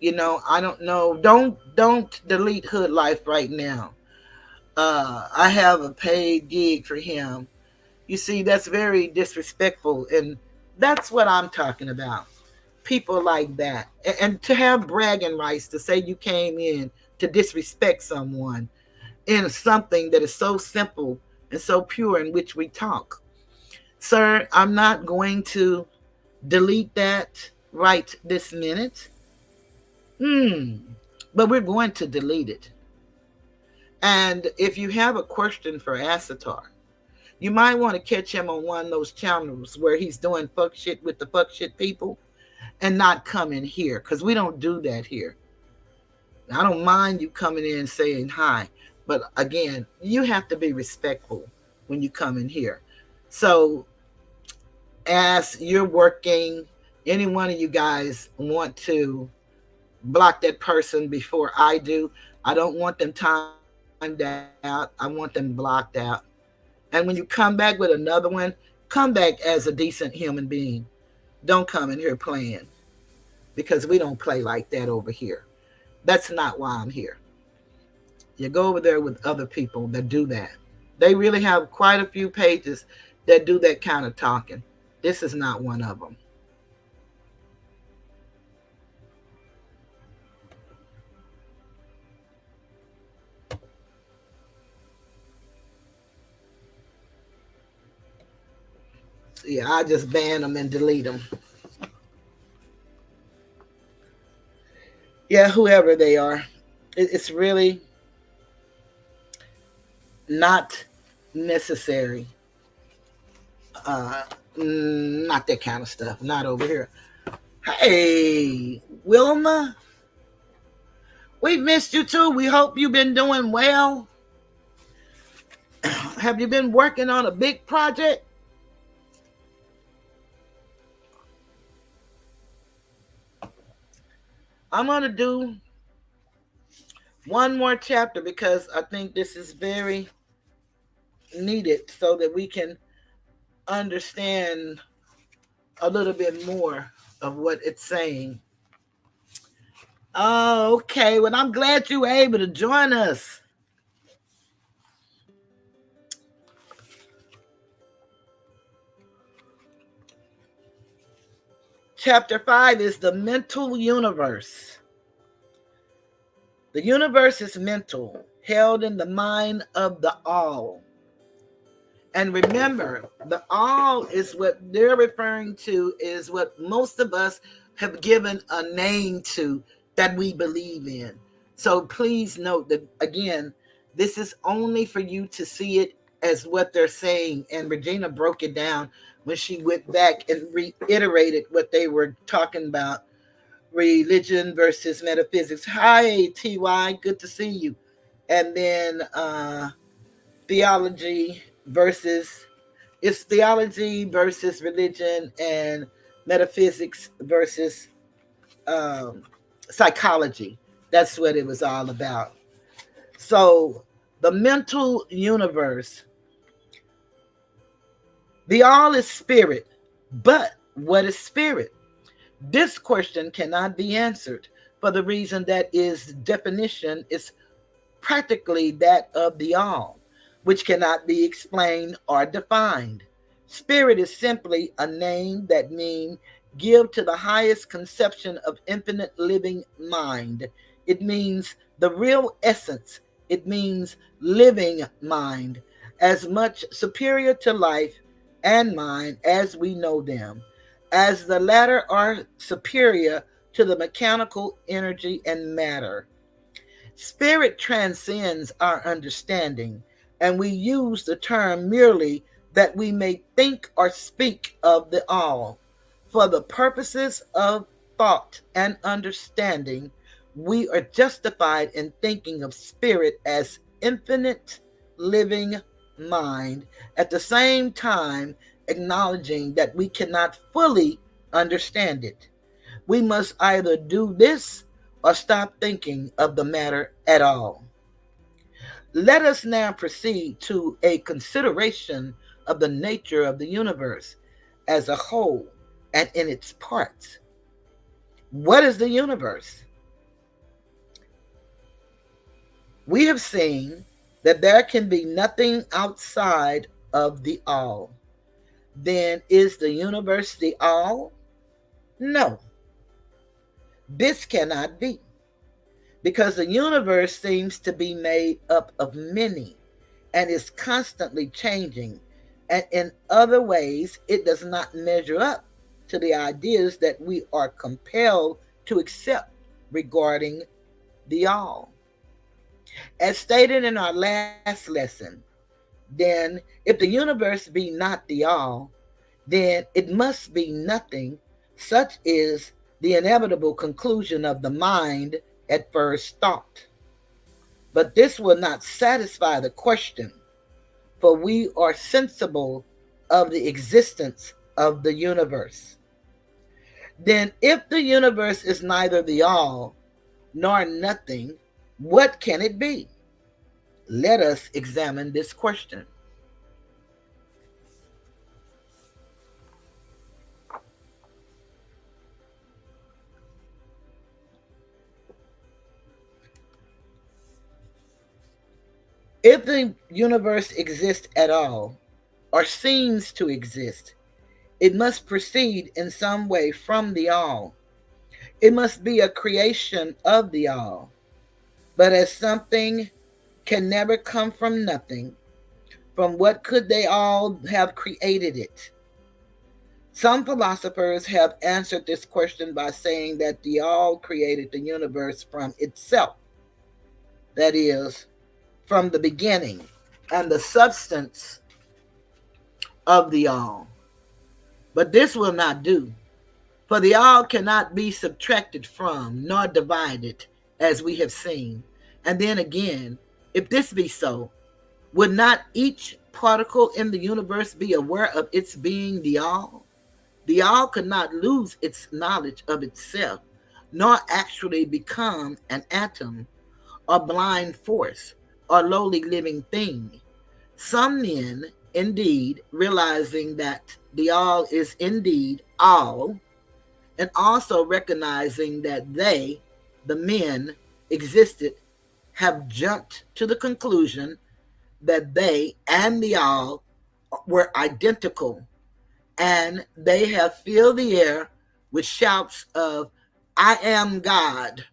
I don't know. Don't delete Hood Life right now. I have a paid gig for him. You see, that's very disrespectful, and that's what I'm talking about. People like that, and to have bragging rights to say you came in to disrespect someone in something that is so simple and so pure, in which we talk. Sir, I'm not going to delete that right this minute. But we're going to delete it. And if you have a question for Asatar, you might want to catch him on one of those channels where he's doing fuck shit with the fuck shit people, and not come in here, because we don't do that here. I don't mind you coming in and saying hi, but again, you have to be respectful when you come in here. So as you're working, any one of you guys want to block that person before I do. I don't want them timed out. I want them blocked out. And when you come back with another one, come back as a decent human being. Don't come in here playing, because we don't play like that over here. That's not why I'm here. You go over there with other people that do that. They really have quite a few pages that do that kind of talking. This is not one of them. Yeah, I just ban them and delete them. Yeah, whoever they are. It's really not necessary. Not that kind of stuff. Not over here. Hey, Wilma, we missed you too. We hope you've been doing well. Have you been working on a big project? I'm going to do one more chapter, because I think this is very needed, so that we can understand a little bit more of what it's saying. Oh, okay. Well, I'm glad you were able to join us. Chapter 5 is the mental universe. The universe is mental, held in the mind of the all. And remember, the all is what they're referring to, is what most of us have given a name to that we believe in. So please note that, again, this is only for you to see it as what they're saying. And Regina broke it down when she went back and reiterated what they were talking about: religion versus metaphysics. Hi, TY, good to see you. And then theology versus it's theology versus religion, and metaphysics versus um, psychology. That's what it was all about. So, the mental universe, the all is spirit. But what is spirit? This question cannot be answered for the reason that its definition is practically that of the all, which cannot be explained or defined. Spirit is simply a name that means give to the highest conception of infinite living mind. It means the real essence. It means living mind, as much superior to life and mind as we know them, as the latter are superior to the mechanical energy and matter. Spirit transcends our understanding, and we use the term merely that we may think or speak of the all. For the purposes of thought and understanding, we are justified in thinking of spirit as infinite living mind, at the same time acknowledging that we cannot fully understand it. We must either do this or stop thinking of the matter at all. Let us now proceed to a consideration of the nature of the universe as a whole and in its parts. What is the universe? We have seen that there can be nothing outside of the all. Then is the universe the all? No, this cannot be, because the universe seems to be made up of many and is constantly changing, and in other ways it does not measure up to the ideas that we are compelled to accept regarding the all. As stated in our last lesson, then if the universe be not the all, then it must be nothing. Such is the inevitable conclusion of the mind at first thought. But this will not satisfy the question, for we are sensible of the existence of the universe. Then, if the universe is neither the all nor nothing, what can it be? Let us examine this question. If the universe exists at all, or seems to exist, it must proceed in some way from the all. It must be a creation of the all. But as something can never come from nothing, from what could they all have created it? Some philosophers have answered this question by saying that the all created the universe from itself, that is, from the beginning and the substance of the all. But this will not do, for the all cannot be subtracted from nor divided, as we have seen. And then again, if this be so, would not each particle in the universe be aware of its being the all? The all could not lose its knowledge of itself, nor actually become an atom, or blind force, or lowly living thing. Some men, indeed, realizing that the all is indeed all, and also recognizing that they, the men, existed, have jumped to the conclusion that they and the all were identical, and they have filled the air with shouts of, "I am God,"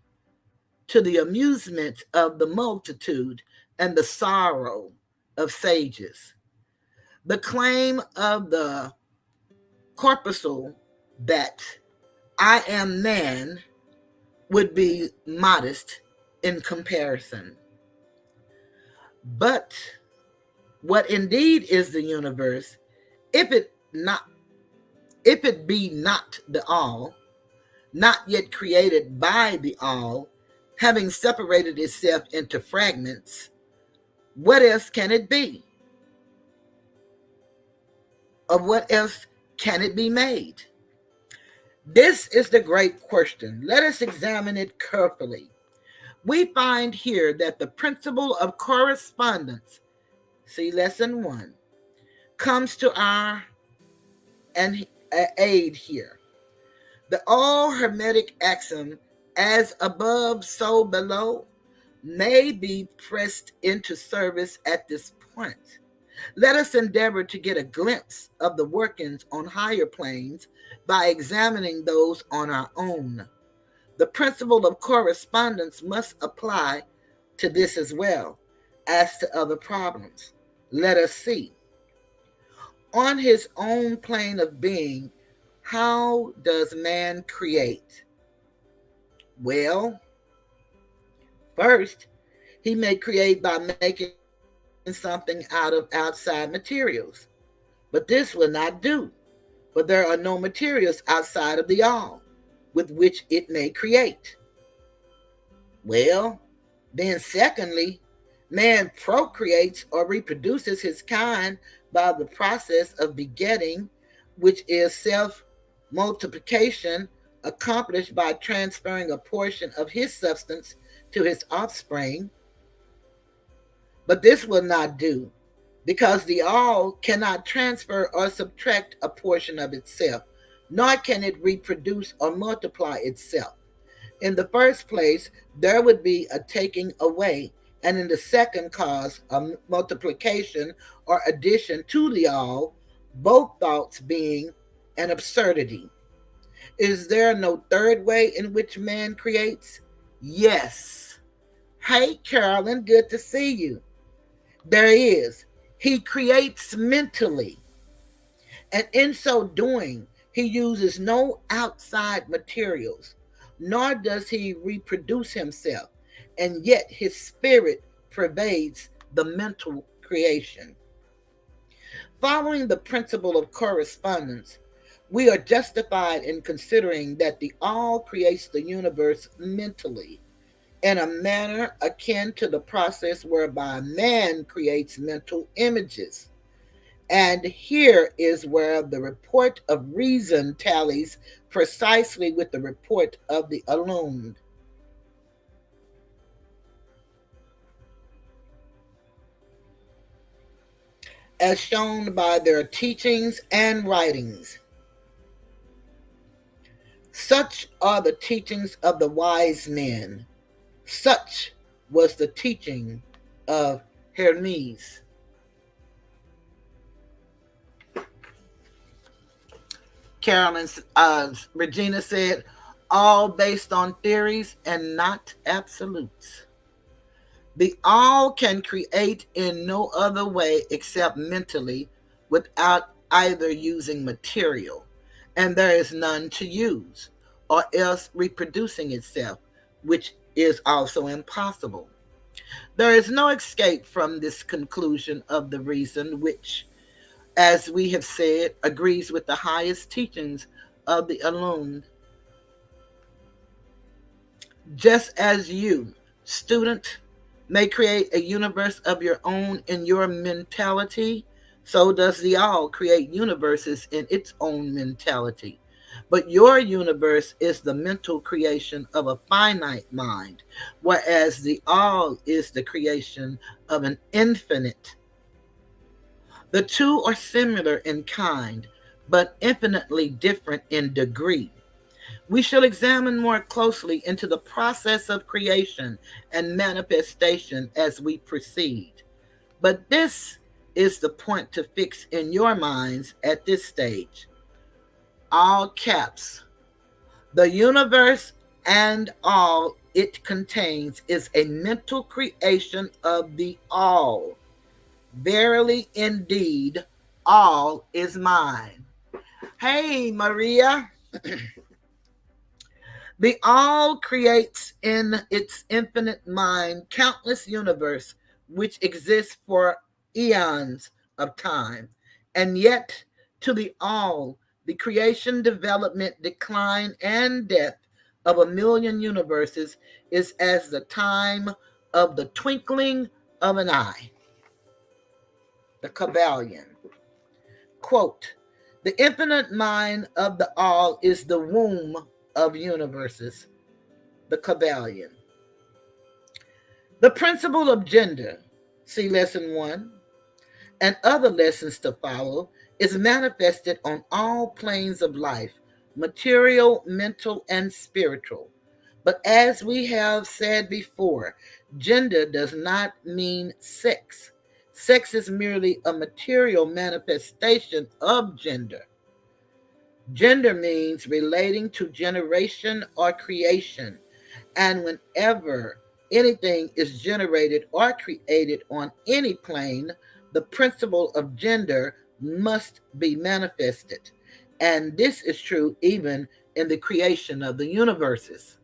to the amusement of the multitude and the sorrow of sages. The claim of the corpuscle that "I am man" would be modest in comparison. But what indeed is the universe, if it not if it be not the all, not yet created by the all, having separated itself into fragments, what else can it be? Of what else can it be made? This is the great question. Let us examine it carefully. We find here that the principle of correspondence, see lesson 1, comes to our aid here. The all Hermetic axiom, "as above, so below," may be pressed into service at this point. Let us endeavor to get a glimpse of the workings on higher planes by examining those on our own. The principle of correspondence must apply to this as well as to other problems. Let us see. On his own plane of being, how does man create? Well, first, he may create by making something out of outside materials. But this will not do, for there are no materials outside of the all with which it may create. Well, then secondly, man procreates or reproduces his kind by the process of begetting, which is self multiplication accomplished by transferring a portion of his substance to his offspring. But this will not do, because the all cannot transfer or subtract a portion of itself, nor can it reproduce or multiply itself. In the first place, there would be a taking away, and in the second cause, a multiplication or addition to the all, both thoughts being an absurdity. Is there no third way in which man creates? Yes. Hey, Carolyn, good to see you. There is. He creates mentally, and in so doing, he uses no outside materials, nor does he reproduce himself, and yet his spirit pervades the mental creation. Following the principle of correspondence, we are justified in considering that the all creates the universe mentally, in a manner akin to the process whereby man creates mental images. And here is where the report of reason tallies precisely with the report of the illumined. As shown by their teachings and writings. Such are the teachings of the wise men. Such was the teaching of Hermes. Carolyn, Regina said, all based on theories and not absolutes. The all can create in no other way except mentally, without either using material, and there is none to use, or else reproducing itself, which is also impossible. There is no escape from this conclusion of the reason, which, as we have said, agrees with the highest teachings of the illumined. Just as you, student, may create a universe of your own in your mentality, so does the all create universes in its own mentality. But your universe is the mental creation of a finite mind, whereas the all is the creation of an infinite. The two are similar in kind, but infinitely different in degree. We shall examine more closely into the process of creation and manifestation as we proceed. But this is the point to fix in your minds at this stage. All caps. The universe and all it contains is a mental creation of the all. Verily, indeed, all is mine. Hey, Maria. The all creates in its infinite mind countless universe which exists for eons of time. And yet, to the all, the creation, development, decline, and death of a million universes is as the time of the twinkling of an eye. The Kybalion. Quote, the infinite mind of the all is the womb of universes. The Kybalion. The principle of gender, see lesson 1, and other lessons to follow, is manifested on all planes of life, material, mental, and spiritual. But as we have said before, gender does not mean sex. Sex is merely a material manifestation of gender. Gender means relating to generation or creation. And whenever anything is generated or created on any plane, the principle of gender must be manifested. And this is true even in the creation of the universes.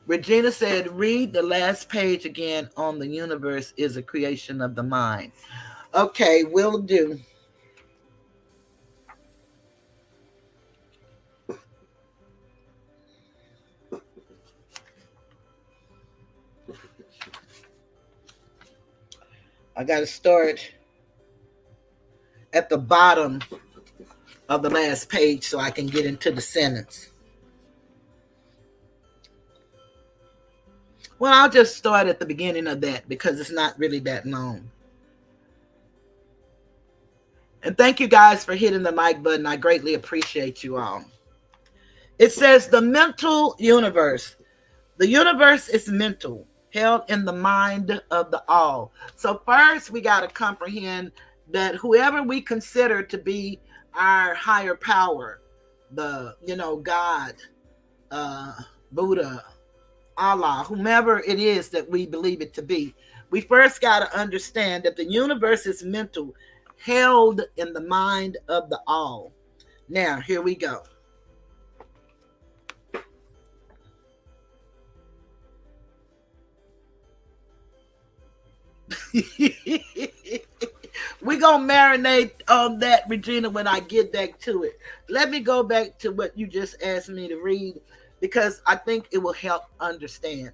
Regina said, read the last page again on the universe is a creation of the mind. Okay, will do. I got to start at the bottom of the last page so I can get into the sentence. Well, I'll just start at the beginning of that because it's not really that long. And thank you guys for hitting the like button. I greatly appreciate you all. It says the mental universe. The universe is mental, held in the mind of the all. So first we got to comprehend that whoever we consider to be our higher power, the, God, Buddha, Allah, whomever it is that we believe it to be, we first got to understand that the universe is mental, held in the mind of the all. Now, here we go. We're going to marinate on that, Regina, when I get back to it. Let me go back to what you just asked me to read because I think it will help understand.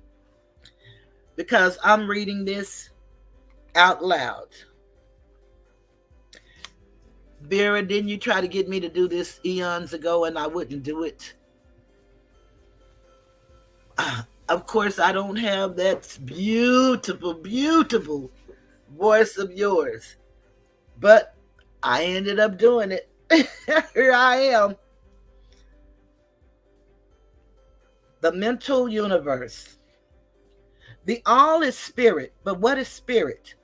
Because I'm reading this out loud. Vera, didn't you try to get me to do this eons ago and I wouldn't do it? Of course, I don't have that beautiful, beautiful voice of yours. But I ended up doing it. Here I am. The mental universe. The all is spirit, but what is spirit?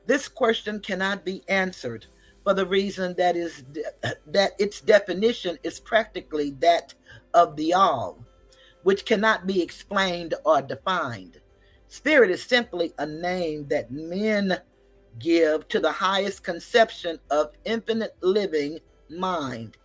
This question cannot be answered for the reason that its definition is practically that of the all, which cannot be explained or defined. Spirit is simply a name that men give to the highest conception of infinite living mind.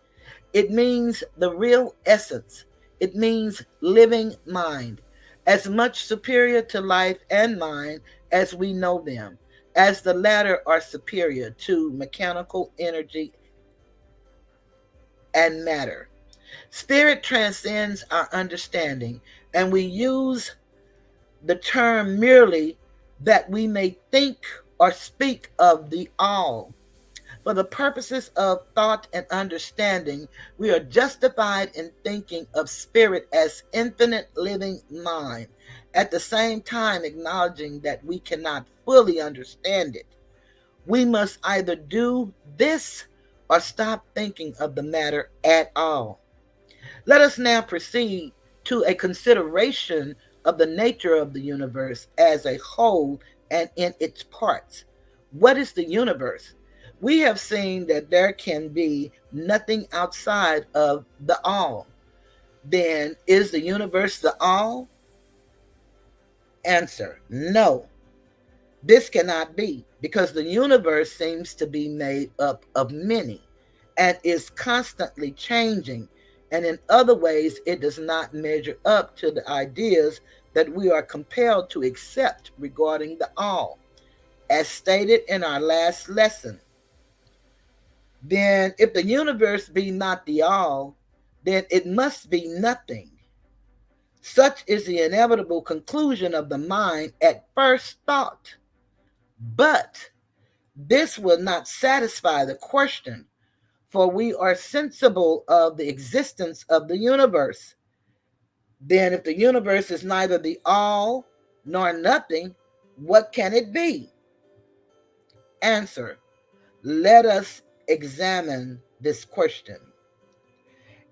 It means the real essence. It means living mind, as much superior to life and mind as we know them, as the latter are superior to mechanical energy and matter. Spirit transcends our understanding, and we use the term merely that we may think or speak of the all. For the purposes of thought and understanding, we are justified in thinking of spirit as infinite living mind, at the same time acknowledging that we cannot fully understand it. We must either do this or stop thinking of the matter at all. Let us now proceed to a consideration of the nature of the universe as a whole and in its parts. What is the universe? We have seen that there can be nothing outside of the all. Then is the universe the all? Answer: no. This cannot be, because the universe seems to be made up of many and is constantly changing. And in other ways, it does not measure up to the ideas that we are compelled to accept regarding the all. As stated in our last lesson, then if the universe be not the all, then it must be nothing. Such is the inevitable conclusion of the mind at first thought. But this will not satisfy the question, for we are sensible of the existence of the universe. Then, if the universe is neither the all nor nothing, what can it be? Answer: let us examine this question.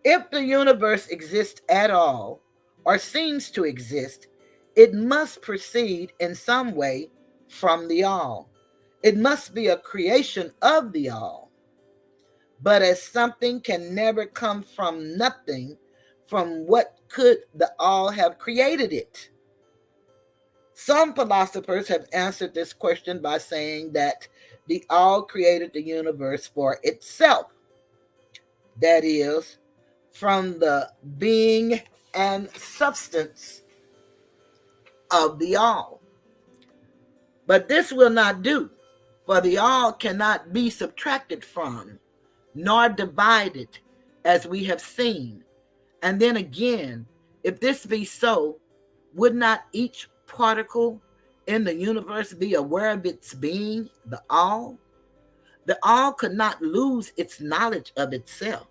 If the universe exists at all, or seems to exist, it must proceed in some way from the all. It must be a creation of the all. But as something can never come from nothing, from what could the all have created it? Some philosophers have answered this question by saying that the all created the universe for itself. That is, from the being and substance of the all. But this will not do, for the all cannot be subtracted from, nor divided, as we have seen. And then again, if this be so, would not each particle in the universe be aware of its being, the all? The all could not lose its knowledge of itself,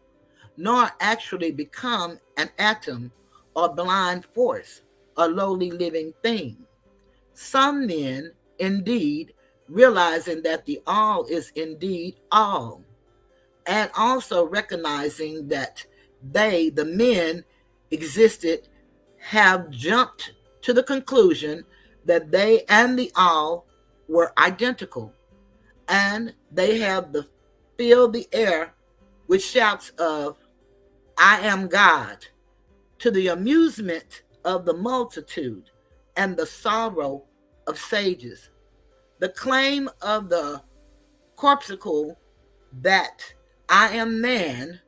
nor actually become an atom or blind force, a lowly living thing. Some men, indeed, realizing that the all is indeed all, and also recognizing that they, the men, existed, have jumped to the conclusion that they and the all were identical, and they have filled the air with shouts of "I am God," to the amusement of the multitude and the sorrow of sages. The claim of the corpuscle that "I am man"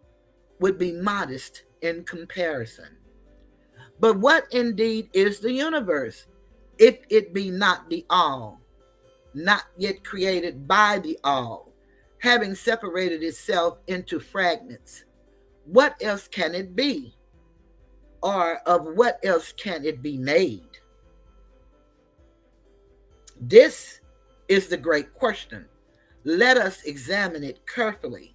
would be modest in comparison. But what indeed is the universe, if it be not the all, not yet created by the all, having separated itself into fragments? What else can it be? Or of what else can it be made? This is the great question. Let us examine it carefully.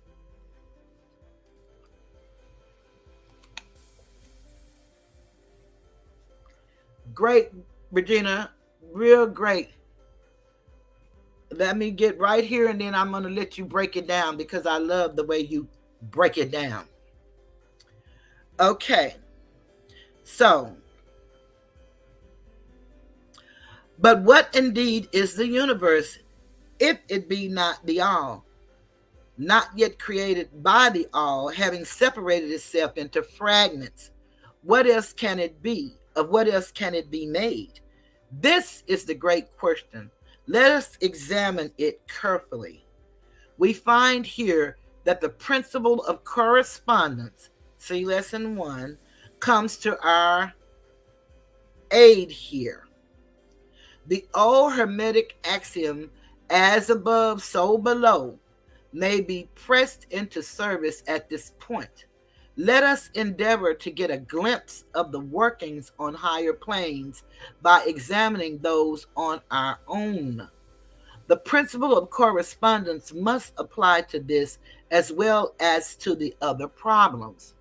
Great, Regina, real great. Let me get right here and then I'm going to let you break it down because I love the way you break it down. Okay, so, but what indeed is the universe, if it be not the all, not yet created by the all, having separated itself into fragments? What else can it be? Of what else can it be made? This is the great question. Let us examine it carefully. We find here that the principle of correspondence, see lesson 1, comes to our aid here. The old Hermetic axiom, as above, so below, may be pressed into service at this point. Let us endeavor to get a glimpse of the workings on higher planes by examining those on our own. The principle of correspondence must apply to this as well as to the other problems.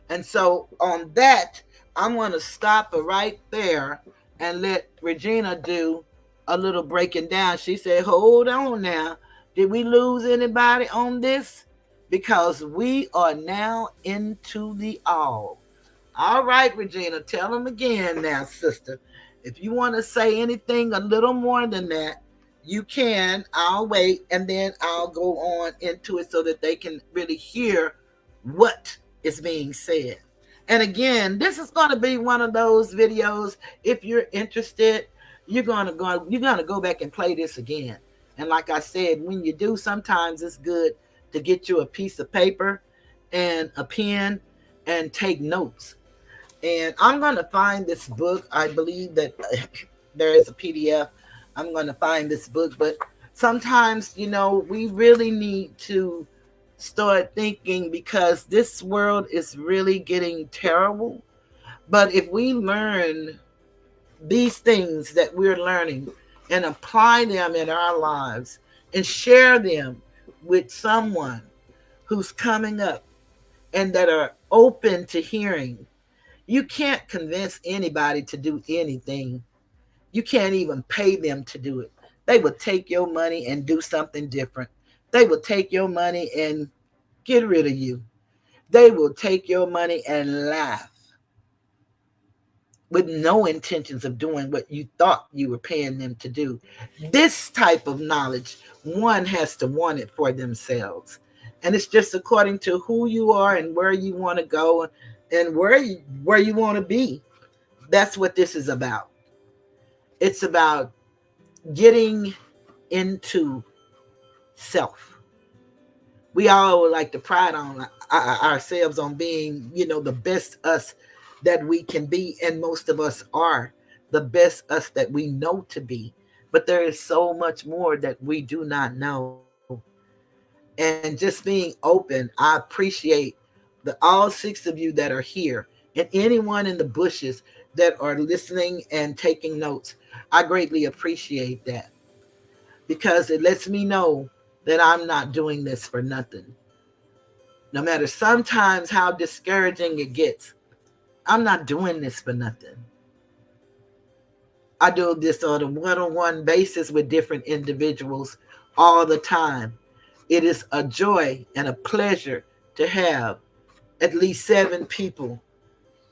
And so on that, I'm going to stop right there and let Regina do a little breaking down. She said, hold on now. Did we lose anybody on this? Because we are now into the all. All right, Regina, tell them again now, sister. If you want to say anything a little more than that, you can. I'll wait and then I'll go on into it so that they can really hear what is being said. And again, this is going to be one of those videos. If you're interested, you're gonna go back and play this again. And like I said, when you do, sometimes it's good to get you a piece of paper and a pen and take notes. And I'm going to find this book. I believe that there is a PDF. I'm going to find this book. But sometimes, we really need to start thinking, because this world is really getting terrible. But if we learn these things that we're learning and apply them in our lives and share them with someone who's coming up and that are open to hearing, you can't convince anybody to do anything. You can't even pay them to do it. They will take your money and do something different. They will take your money and get rid of you. They will take your money and laugh with no intentions of doing what you thought you were paying them to do. This type of knowledge, one has to want it for themselves. And it's just according to who you are and where you want to go and where you want to be. That's what this is about. It's about getting into self. We all like to pride on ourselves on being, the best us that we can be. And most of us are the best us that we know to be. But there is so much more that we do not know. And just being open, I appreciate all 6 of you that are here and anyone in the bushes that are listening and taking notes. I greatly appreciate that, because it lets me know that I'm not doing this for nothing. No matter sometimes how discouraging it gets, I'm not doing this for nothing. I do this on a one-on-one basis with different individuals all the time. It is a joy and a pleasure to have at least 7 people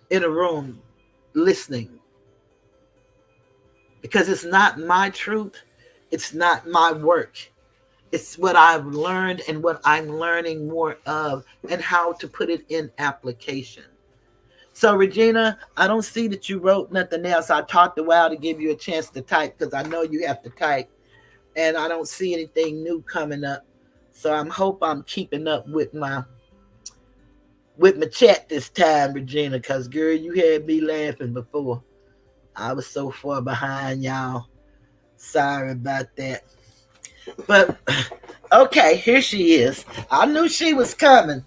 in a room listening, because it's not my truth. It's not my work. It's what I've learned and what I'm learning more of and how to put it in application. So, Regina, I don't see that you wrote nothing else. I talked a while to give you a chance to type, because I know you have to type. And I don't see anything new coming up. So I hope I'm keeping up with my chat this time, Regina, because, girl, you had me laughing before. I was so far behind, y'all. Sorry about that. But, okay, here she is. I knew she was coming.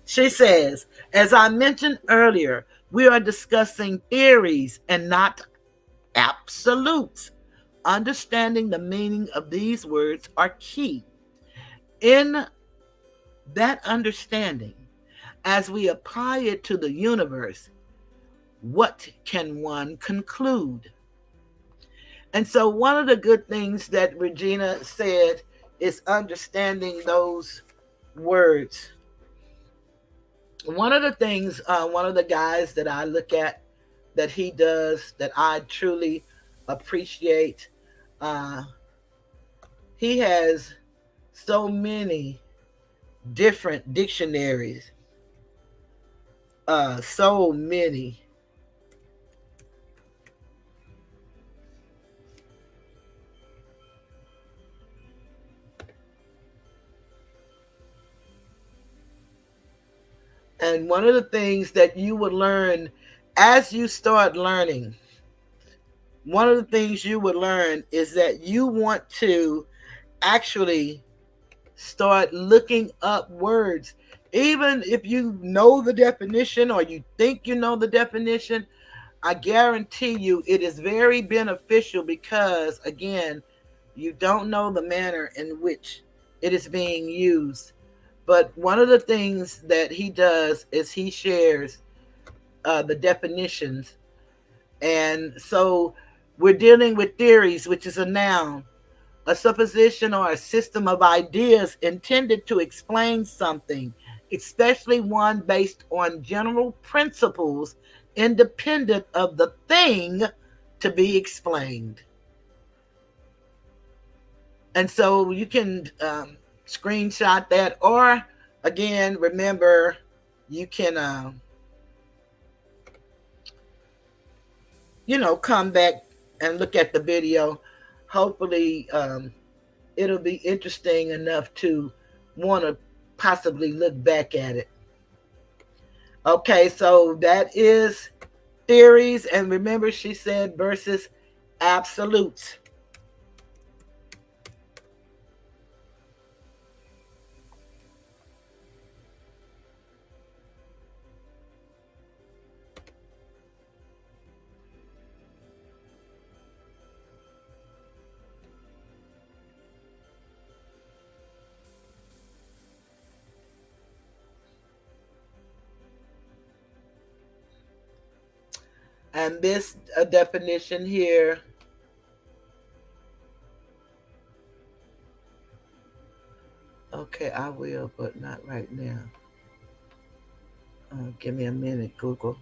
She says, as I mentioned earlier, we are discussing theories and not absolutes. Understanding the meaning of these words are key. In that understanding, as we apply it to the universe, what can one conclude? And so one of the good things that Regina said is understanding those words. One of the things, one of the guys that I look at that he does that I truly appreciate, he has so many different dictionaries, so many. And one of the things that you would learn as you start learning, one of the things you would learn is that you want to actually start looking up words. Even if you know the definition or you think you know the definition, I guarantee you it is very beneficial, because, again, you don't know the manner in which it is being used. But one of the things that he does is he shares the definitions. And so we're dealing with theories, which is a noun, a supposition or a system of ideas intended to explain something, especially one based on general principles independent of the thing to be explained. And so you can screenshot that, or again, remember, you can, come back and look at the video. Hopefully, it'll be interesting enough to want to possibly look back at it. Okay, so that is theories, and remember, she said versus absolutes. And this definition here, okay, I will, but not right now. Give me a minute, Google.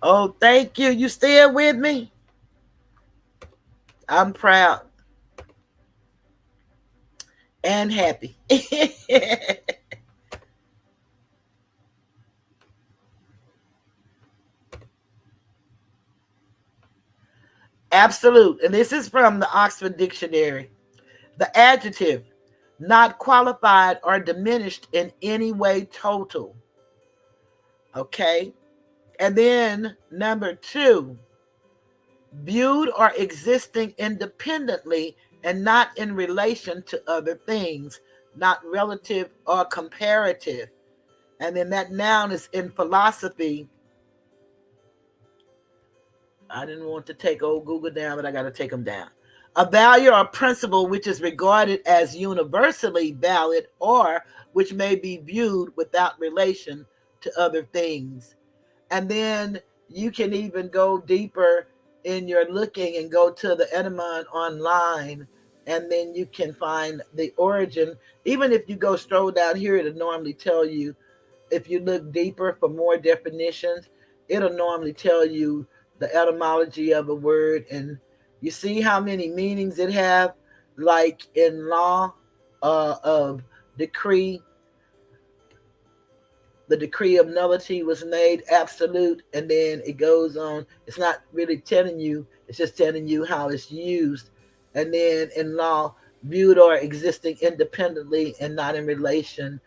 Oh, thank you. You still with me? I'm proud and happy. Absolute. And this is from the Oxford Dictionary. The adjective, not qualified or diminished in any way, total. Okay. And then number 2, viewed or existing independently and not in relation to other things, not relative or comparative. And then that noun is in philosophy. I didn't want to take old Google down, but I got to take them down. A value or principle which is regarded as universally valid or which may be viewed without relation to other things. And then you can even go deeper in your looking and go to the etymon online, and then you can find the origin. Even if you go stroll down here, it'll normally tell you, if you look deeper for more definitions, it'll normally tell you the etymology of a word. And you see how many meanings it have, like in law of decree. The decree of nullity was made absolute, and then it goes on. It's not really telling you, it's just telling you how it's used. And then in law, viewed or existing independently and not in relation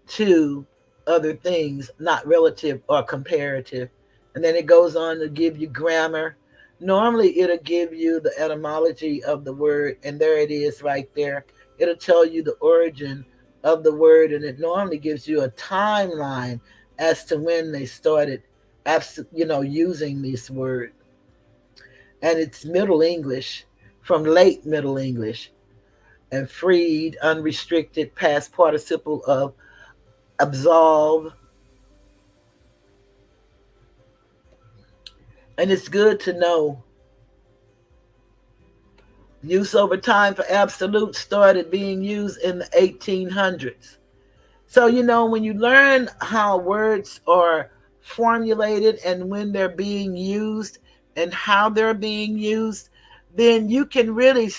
to other things, not relative or comparative. And then it goes on to give you grammar. Normally, it'll give you the etymology of the word, and there it is right there. It'll tell you the origin of the word, and it normally gives you a timeline as to when they started, using this word. And it's Middle English, from late Middle English, and freed, unrestricted, past participle of absolve. And it's good to know use over time for absolute started being used in the 1800s. So, when you learn how words are formulated and when they're being used and how they're being used, then you can really,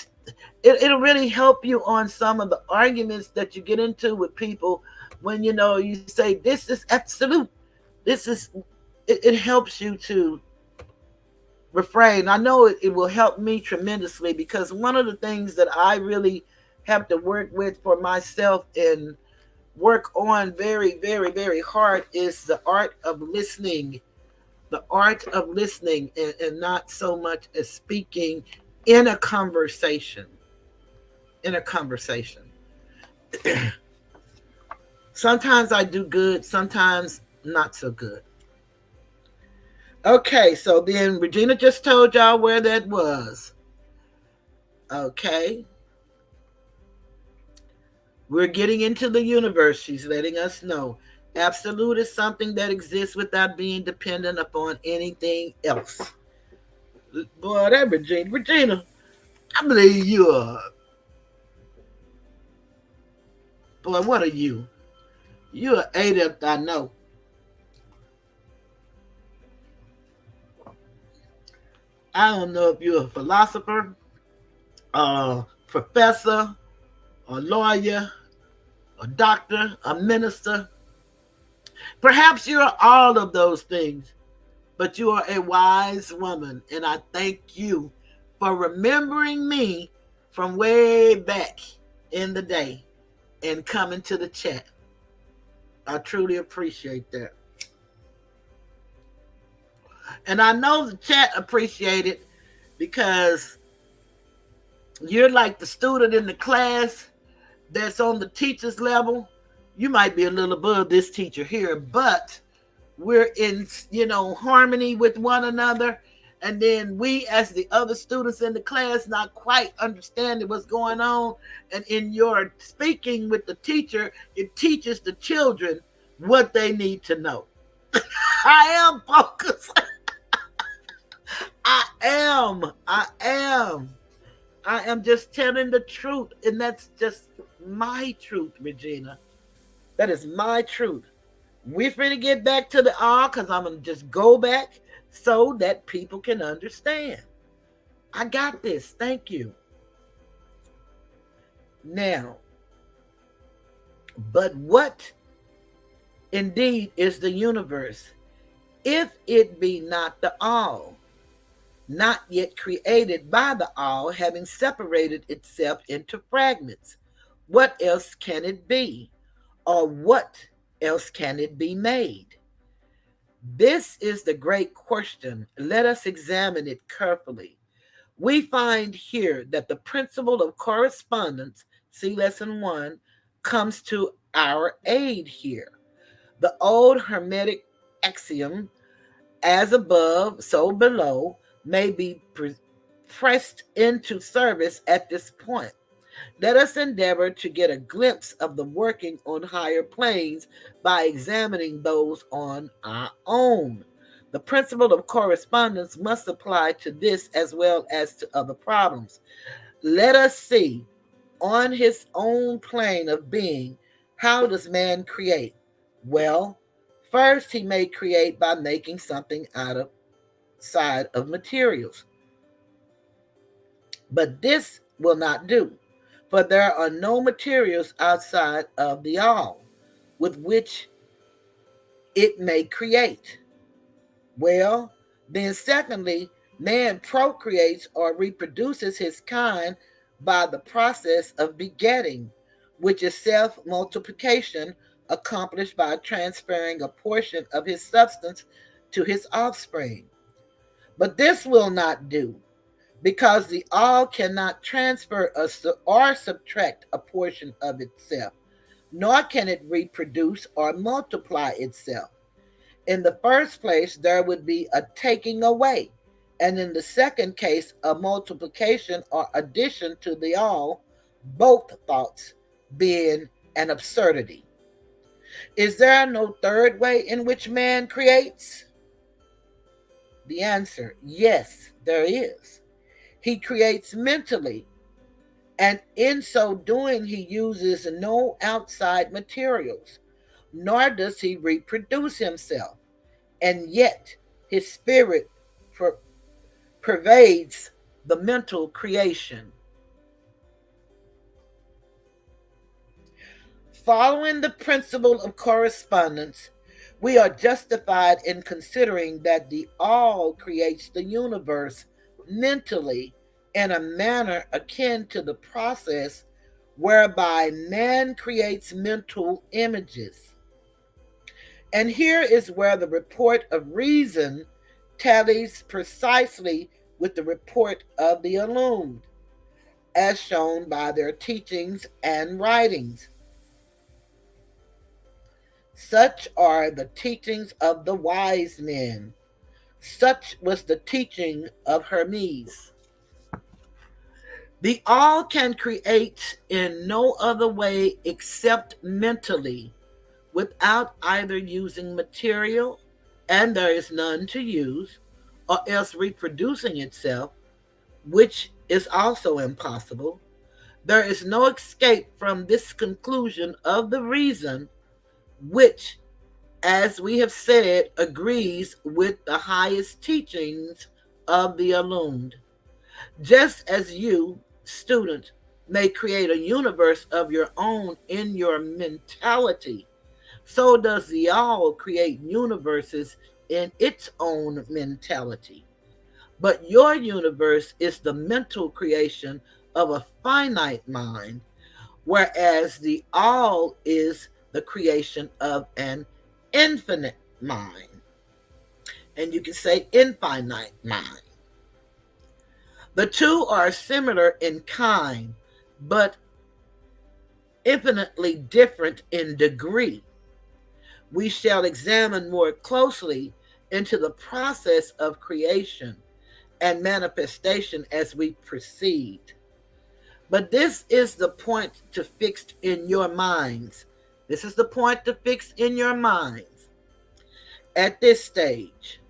it'll really help you on some of the arguments that you get into with people when, you say, this is absolute. This is, it helps you to refrain. I know it will help me tremendously, because one of the things that I really have to work with for myself and work on very, very, very hard is the art of listening. The art of listening, and not so much as speaking in a conversation. In a conversation. Sometimes I do good, sometimes not so good. Okay, so then Regina just told y'all where that was. Okay. We're getting into the universe, she's letting us know. Absolute is something that exists without being dependent upon anything else. Boy, that Regina, I believe you are. Boy, what are you? You're an adept, I know. I don't know if you're a philosopher, a professor, a lawyer, a doctor, a minister. Perhaps you're all of those things, but you are a wise woman, and I thank you for remembering me from way back in the day and coming to the chat. I truly appreciate that. And I know the chat appreciate it because you're like the student in the class that's on the teacher's level. You might be a little above this teacher here, but we're in, harmony with one another. And then we, as the other students in the class, not quite understanding what's going on. And in your speaking with the teacher, it teaches the children what they need to know. I am focused. I am. I am. I am just telling the truth. And that's just my truth, Regina. That is my truth. We're finna get back to the R because I'm going to just go back so that people can understand. I got this. Thank you. Now, but what indeed is the universe, if it be not the all, not yet created by the all, having separated itself into fragments? What else can it be? Or what else can it be made? This is the great question. Let us examine it carefully. We find here that the principle of correspondence, see lesson 1, comes to our aid here. The old Hermetic axiom, as above, so below, may be pressed into service at this point. Let us endeavor to get a glimpse of the working on higher planes by examining those on our own. The principle of correspondence must apply to this as well as to other problems. Let us see, on his own plane of being, how does man create? Well, first he may create by making something outside of materials. But this will not do, for there are no materials outside of the all with which it may create. Well, then secondly, man procreates or reproduces his kind by the process of begetting, which is self-multiplication accomplished by transferring a portion of his substance to his offspring. But this will not do, because the all cannot transfer or subtract a portion of itself, nor can it reproduce or multiply itself. In the first place, there would be a taking away, and in the second case, a multiplication or addition to the all, both thoughts being an absurdity. Is there no third way in which man creates? The answer, yes, there is. He creates mentally, and in so doing, he uses no outside materials, nor does he reproduce himself, and yet his spirit pervades the mental creation. Following the principle of correspondence, we are justified in considering that the all creates the universe mentally in a manner akin to the process whereby man creates mental images. And here is where the report of reason tallies precisely with the report of the illumined, as shown by their teachings and writings. Such are the teachings of the wise men. Such was the teaching of Hermes. The all can create in no other way except mentally, without either using material, and there is none to use, or else reproducing itself, which is also impossible. There is no escape from this conclusion of the reason, which, as we have said, agrees with the highest teachings of the illumined. Just as you, student, may create a universe of your own in your mentality, so does the all create universes in its own mentality. But your universe is the mental creation of a finite mind, whereas the all is the creation of an infinite mind. And you can say infinite mind. The two are similar in kind, but infinitely different in degree. We shall examine more closely into the process of creation and manifestation as we proceed. But this is the point to fix in your minds. This is the point to fix in your minds. At this stage,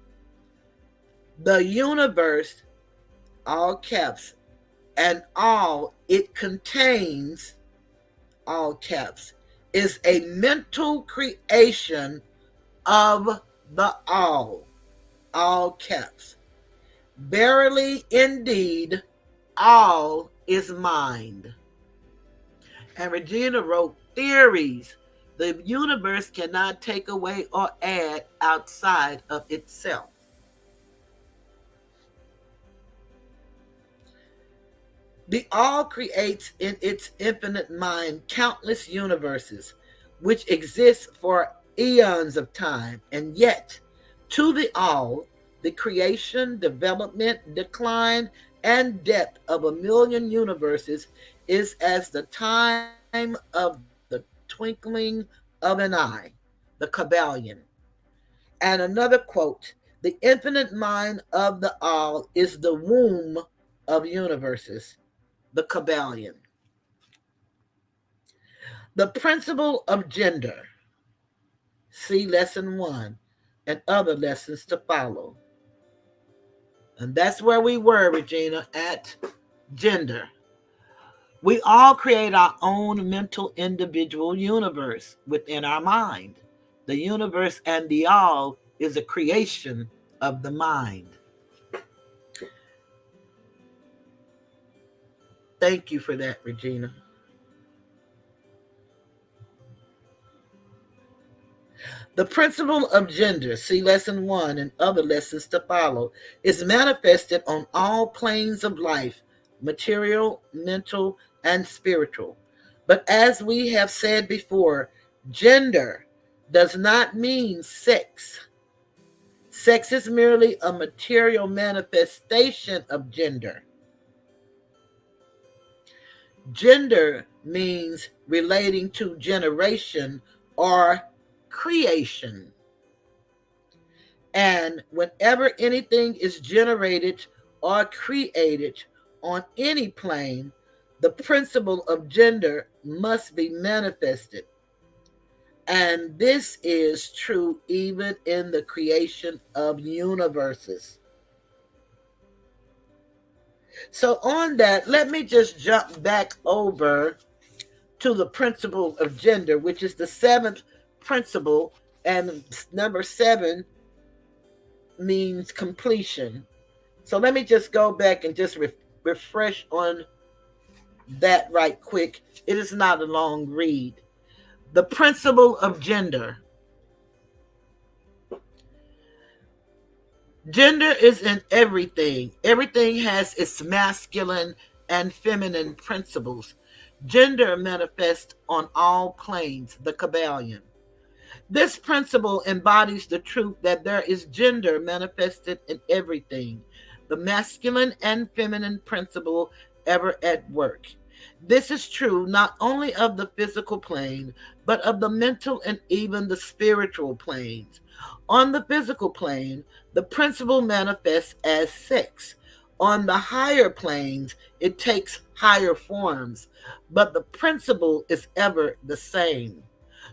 the universe, all caps, and all it contains, all caps, is a mental creation of the all caps. Verily, indeed, all is mind. And Regina wrote theories the universe cannot take away or add outside of itself. The all creates in its infinite mind countless universes, which exist for eons of time, and yet, to the all, the creation, development, decline, and depth of a million universes is as the time of the twinkling of an eye, the Kybalion. And another quote, the infinite mind of the all is the womb of universes, the Kybalion. The principle of gender. See lesson 1 and other lessons to follow. And that's where we were, Regina, at gender. We all create our own mental individual universe within our mind. The universe and the all is a creation of the mind. Thank you for that, Regina. The principle of gender, see lesson 1 and other lessons to follow, is manifested on all planes of life, material, mental, and spiritual. But as we have said before, gender does not mean sex. Sex is merely a material manifestation of gender. Gender means relating to generation or creation. And whenever anything is generated or created on any plane, the principle of gender must be manifested. And this is true even in the creation of universes. So on that, let me just jump back over to the principle of gender, which is the 7th principle, and number 7 means completion. So let me just go back and just refresh on that right quick. It is not a long read. The principle of gender. Gender is in everything. Everything has its masculine and feminine principles. Gender manifests on all planes, the Kybalion. This principle embodies the truth that there is gender manifested in everything, the masculine and feminine principle ever at work. This is true not only of the physical plane, but of the mental and even the spiritual planes. On the physical plane, the principle manifests as sex. On the higher planes, it takes higher forms, but the principle is ever the same.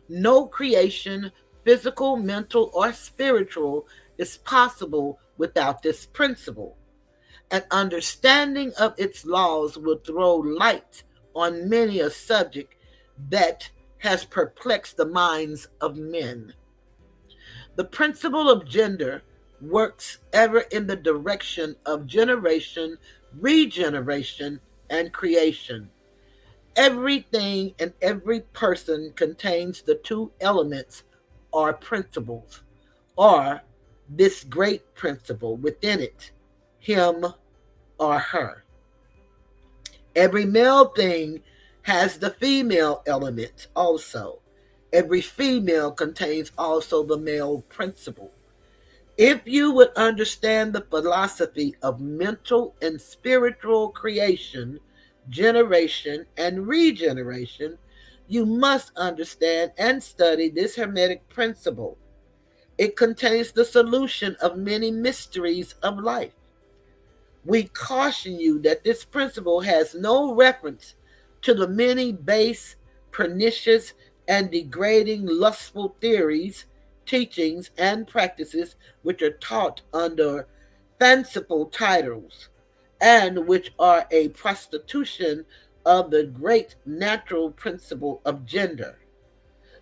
No creation, physical, mental, or spiritual, is possible without this principle. An understanding of its laws will throw light on many a subject that has perplexed the minds of men. The principle of gender works ever in the direction of generation, regeneration, and creation. Everything and every person contains the two elements or principles, or this great principle within it, him or her. Every male thing has the female element also. Every female contains also the male principle. If you would understand the philosophy of mental and spiritual creation, generation, and regeneration, you must understand and study this Hermetic principle. It contains the solution of many mysteries of life. We caution you that this principle has no reference to the many base, pernicious, and degrading lustful theories, teachings, and practices which are taught under fanciful titles and which are a prostitution of the great natural principle of gender.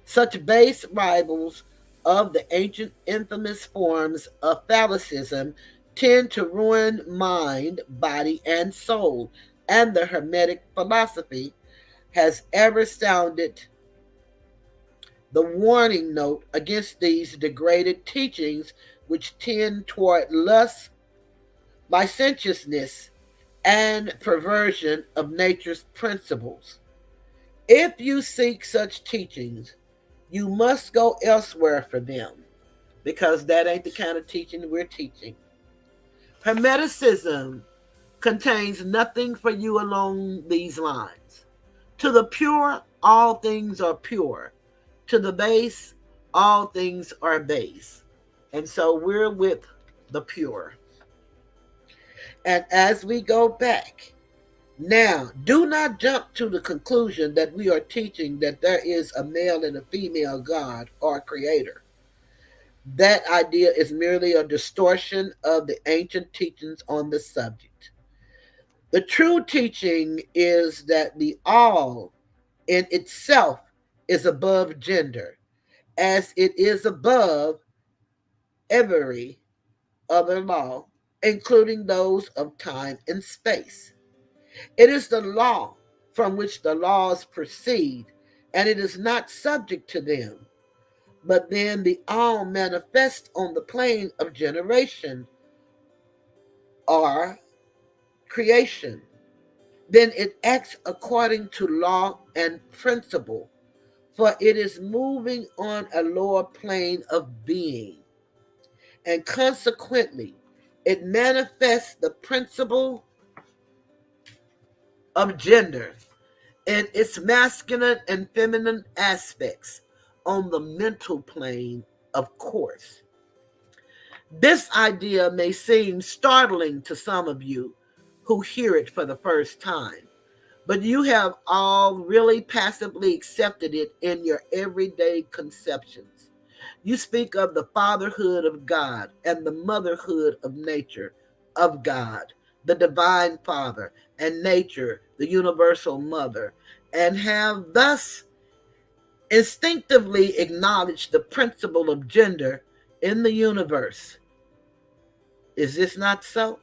Such base rivals of the ancient infamous forms of phallicism tend to ruin mind, body, and soul, and the Hermetic philosophy has ever sounded the warning note against these degraded teachings which tend toward lust, licentiousness, and perversion of nature's principles. If you seek such teachings, you must go elsewhere for them, because that ain't the kind of teaching we're teaching. Hermeticism contains nothing for you along these lines. To the pure, all things are pure. To the base, all things are base. And so we're with the pure. And as we go back, now, do not jump to the conclusion that we are teaching that there is a male and a female God or creator. That idea is merely a distortion of the ancient teachings on the subject. The true teaching is that the all in itself is above gender, as it is above every other law, including those of time and space. It is the law from which the laws proceed, and it is not subject to them. But then the all manifests on the plane of generation or creation. Then it acts according to law and principle, for it is moving on a lower plane of being. And consequently, it manifests the principle of gender and its masculine and feminine aspects on the mental plane, of course. This idea may seem startling to some of you who hear it for the first time, but you have all really passively accepted it in your everyday conceptions. You speak of the fatherhood of God and the motherhood of nature, of God, the divine father, and nature, the universal mother, and have thus instinctively acknowledged the principle of gender in the universe. Is this not so?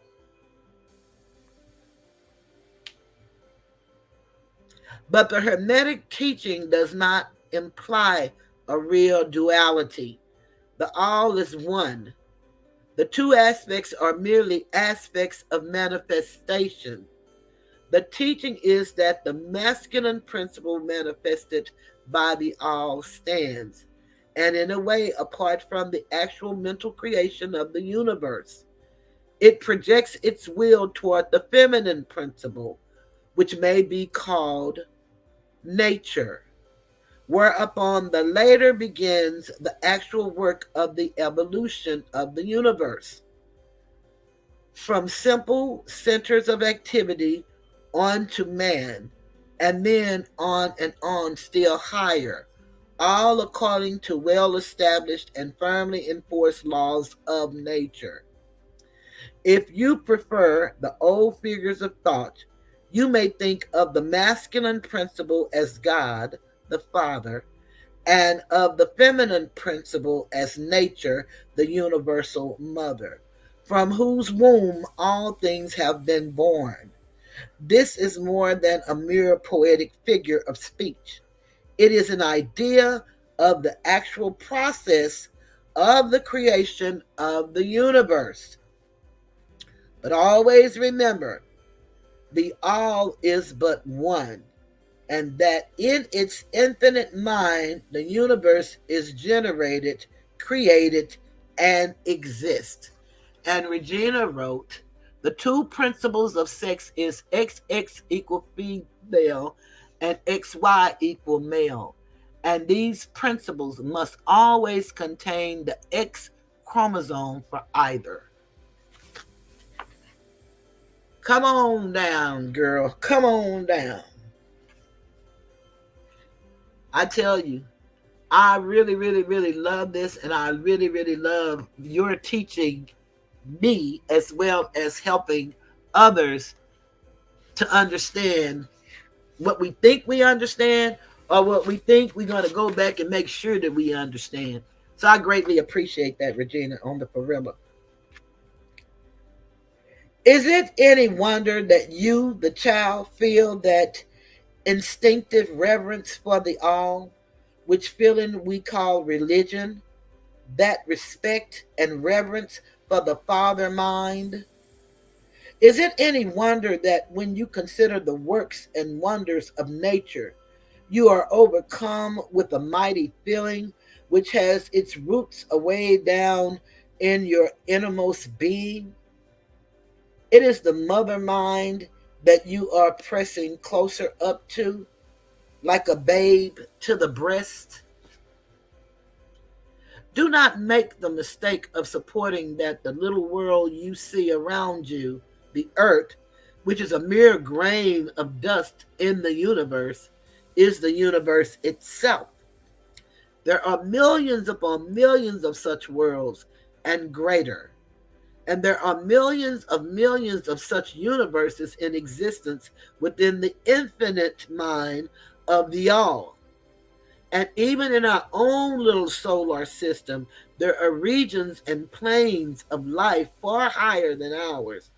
But the Hermetic teaching does not imply a real duality. The all is one. The two aspects are merely aspects of manifestation. The teaching is that the masculine principle manifested by the all stands, and in a way apart from the actual mental creation of the universe. It projects its will toward the feminine principle, which may be called nature, whereupon the later begins the actual work of the evolution of the universe. From simple centers of activity on to man, and then on and on still higher, all according to well established and firmly enforced laws of nature. If you prefer the old figures of thought, you may think of the masculine principle as God, the Father, and of the feminine principle as nature, the universal mother, from whose womb all things have been born. This is more than a mere poetic figure of speech. It is an idea of the actual process of the creation of the universe. But always remember, the all is but one, and that in its infinite mind, the universe is generated, created, and exists. And Regina wrote, the two principles of sex is XX equal female and XY equal male. And these principles must always contain the X chromosome for either. Come on down, girl. Come on down. I tell you, I really, really, really love this, and I really, really love your teaching me as well as helping others to understand what we think we understand or what we think we're going to go back and make sure that we understand. So I greatly appreciate that, Regina, on the Parilla. Is it any wonder that you, the child, feel that instinctive reverence for the all, which feeling we call religion, that respect and reverence for the father mind? Is it any wonder that when you consider the works and wonders of nature, you are overcome with a mighty feeling which has its roots away down in your innermost being? It is the mother mind that you are pressing closer up to, like a babe to the breast. Do not make the mistake of supporting that the little world you see around you, the earth, which is a mere grain of dust in the universe, is the universe itself. There are millions upon millions of such worlds and greater, and there are millions of such universes in existence within the infinite mind of the all. And even in our own little solar system, there are regions and planes of life far higher than ours,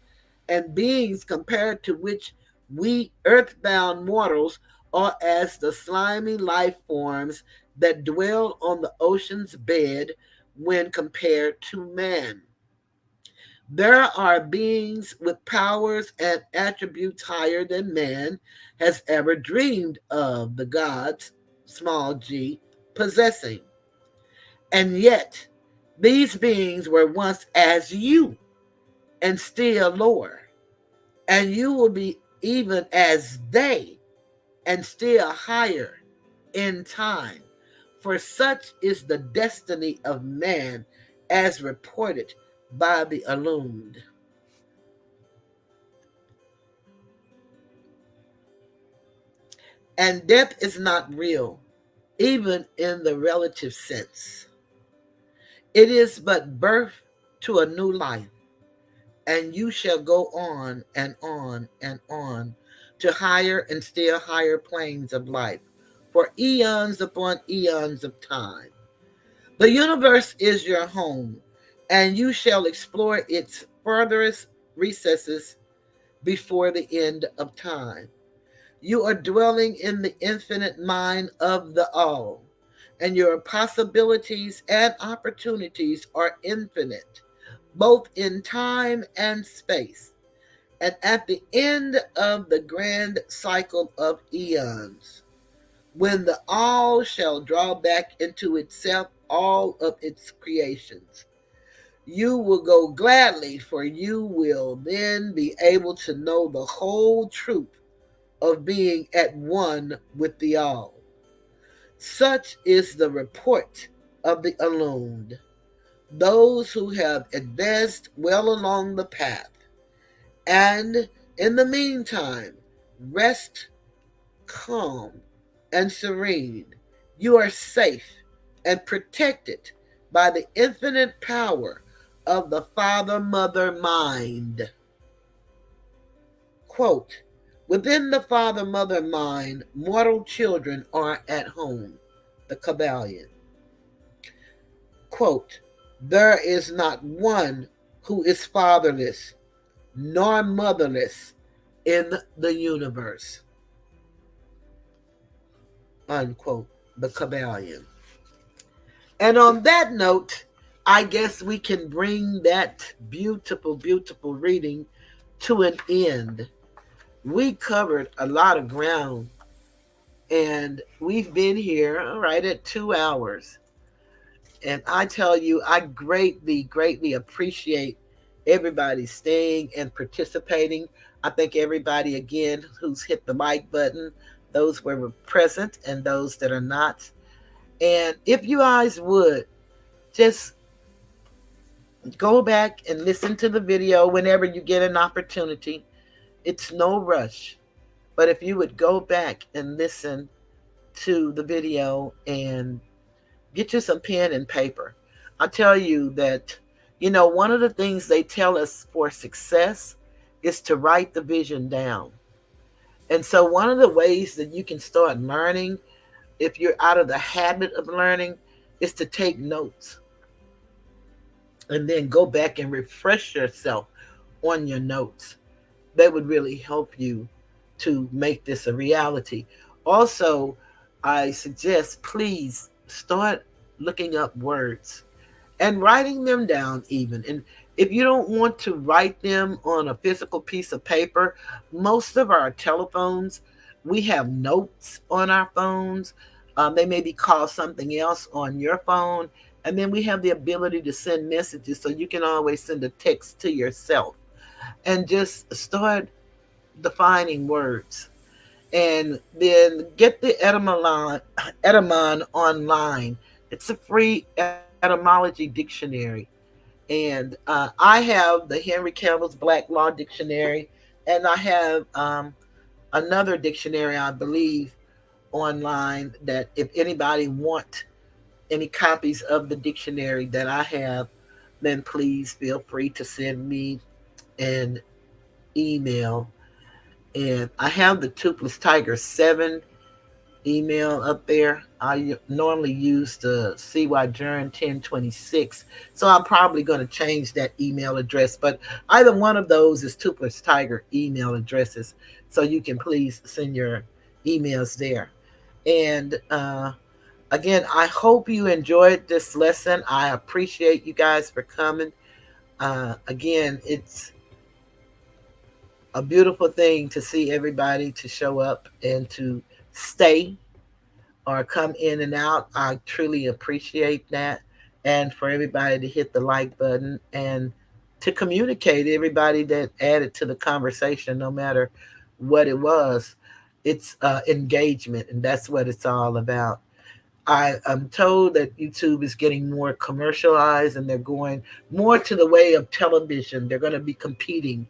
and beings compared to which we earthbound mortals are as the slimy life forms that dwell on the ocean's bed when compared to man. There are beings with powers and attributes higher than man has ever dreamed of the gods, small g, possessing. And yet, these beings were once as you and still lower. And you will be even as they and still higher in time. For such is the destiny of man as reported by the illumined. And death is not real, even in the relative sense. It is but birth to a new life, and you shall go on and on and on to higher and still higher planes of life for eons upon eons of time. The universe is your home, and you shall explore its furthest recesses before the end of time. You are dwelling in the infinite mind of the all, and your possibilities and opportunities are infinite, both in time and space. And at the end of the grand cycle of eons, when the all shall draw back into itself all of its creations, you will go gladly, for you will then be able to know the whole truth of being at one with the all. Such is the report of the illumined, those who have advanced well along the path, and in the meantime, rest calm and serene. You are safe and protected by the infinite power of the Father Mother mind. Quote, within the Father Mother mind, mortal children are at home. the Kybalion. Quote, there is not one who is fatherless nor motherless in the universe. Unquote. The Kybalion. And on that note, I guess we can bring that beautiful, beautiful reading to an end. We covered a lot of ground, and we've been here, all right, at 2 hours. And I tell you, I greatly, greatly appreciate everybody staying and participating. I thank everybody again who's hit the like button, those who were present and those that are not. And if you guys would just go back and listen to the video whenever you get an opportunity, it's no rush. But if you would go back and listen to the video and get you some pen and paper. I tell you that, one of the things they tell us for success is to write the vision down. And so one of the ways that you can start learning, if you're out of the habit of learning, is to take notes and then go back and refresh yourself on your notes. That would really help you to make this a reality. Also, I suggest please start looking up words and writing them down even. And if you don't want to write them on a physical piece of paper, most of our telephones, we have notes on our phones. They may be called something else on your phone. And then we have the ability to send messages, so you can always send a text to yourself and just start defining words. And then get the Etymon online. It's a free etymology dictionary. And I have the Henry Cavill's Black Law Dictionary, and I have another dictionary, I believe, online, that if anybody wants any copies of the dictionary that I have, then please feel free to send me an email. And I have the Toothless Tiger 7 email up there. I normally use the CY Journ 1026, so I'm probably going to change that email address. But either one of those is Toothless Tiger email addresses, so you can please send your emails there. And again, I hope you enjoyed this lesson. I appreciate you guys for coming. Again, it's a beautiful thing to see everybody to show up and to stay or come in and out. I truly appreciate that. And for everybody to hit the like button and to communicate, everybody that added to the conversation, no matter what it was, it's engagement, and that's what it's all about. I am told that YouTube is getting more commercialized and they're going more to the way of television. They're going to be competing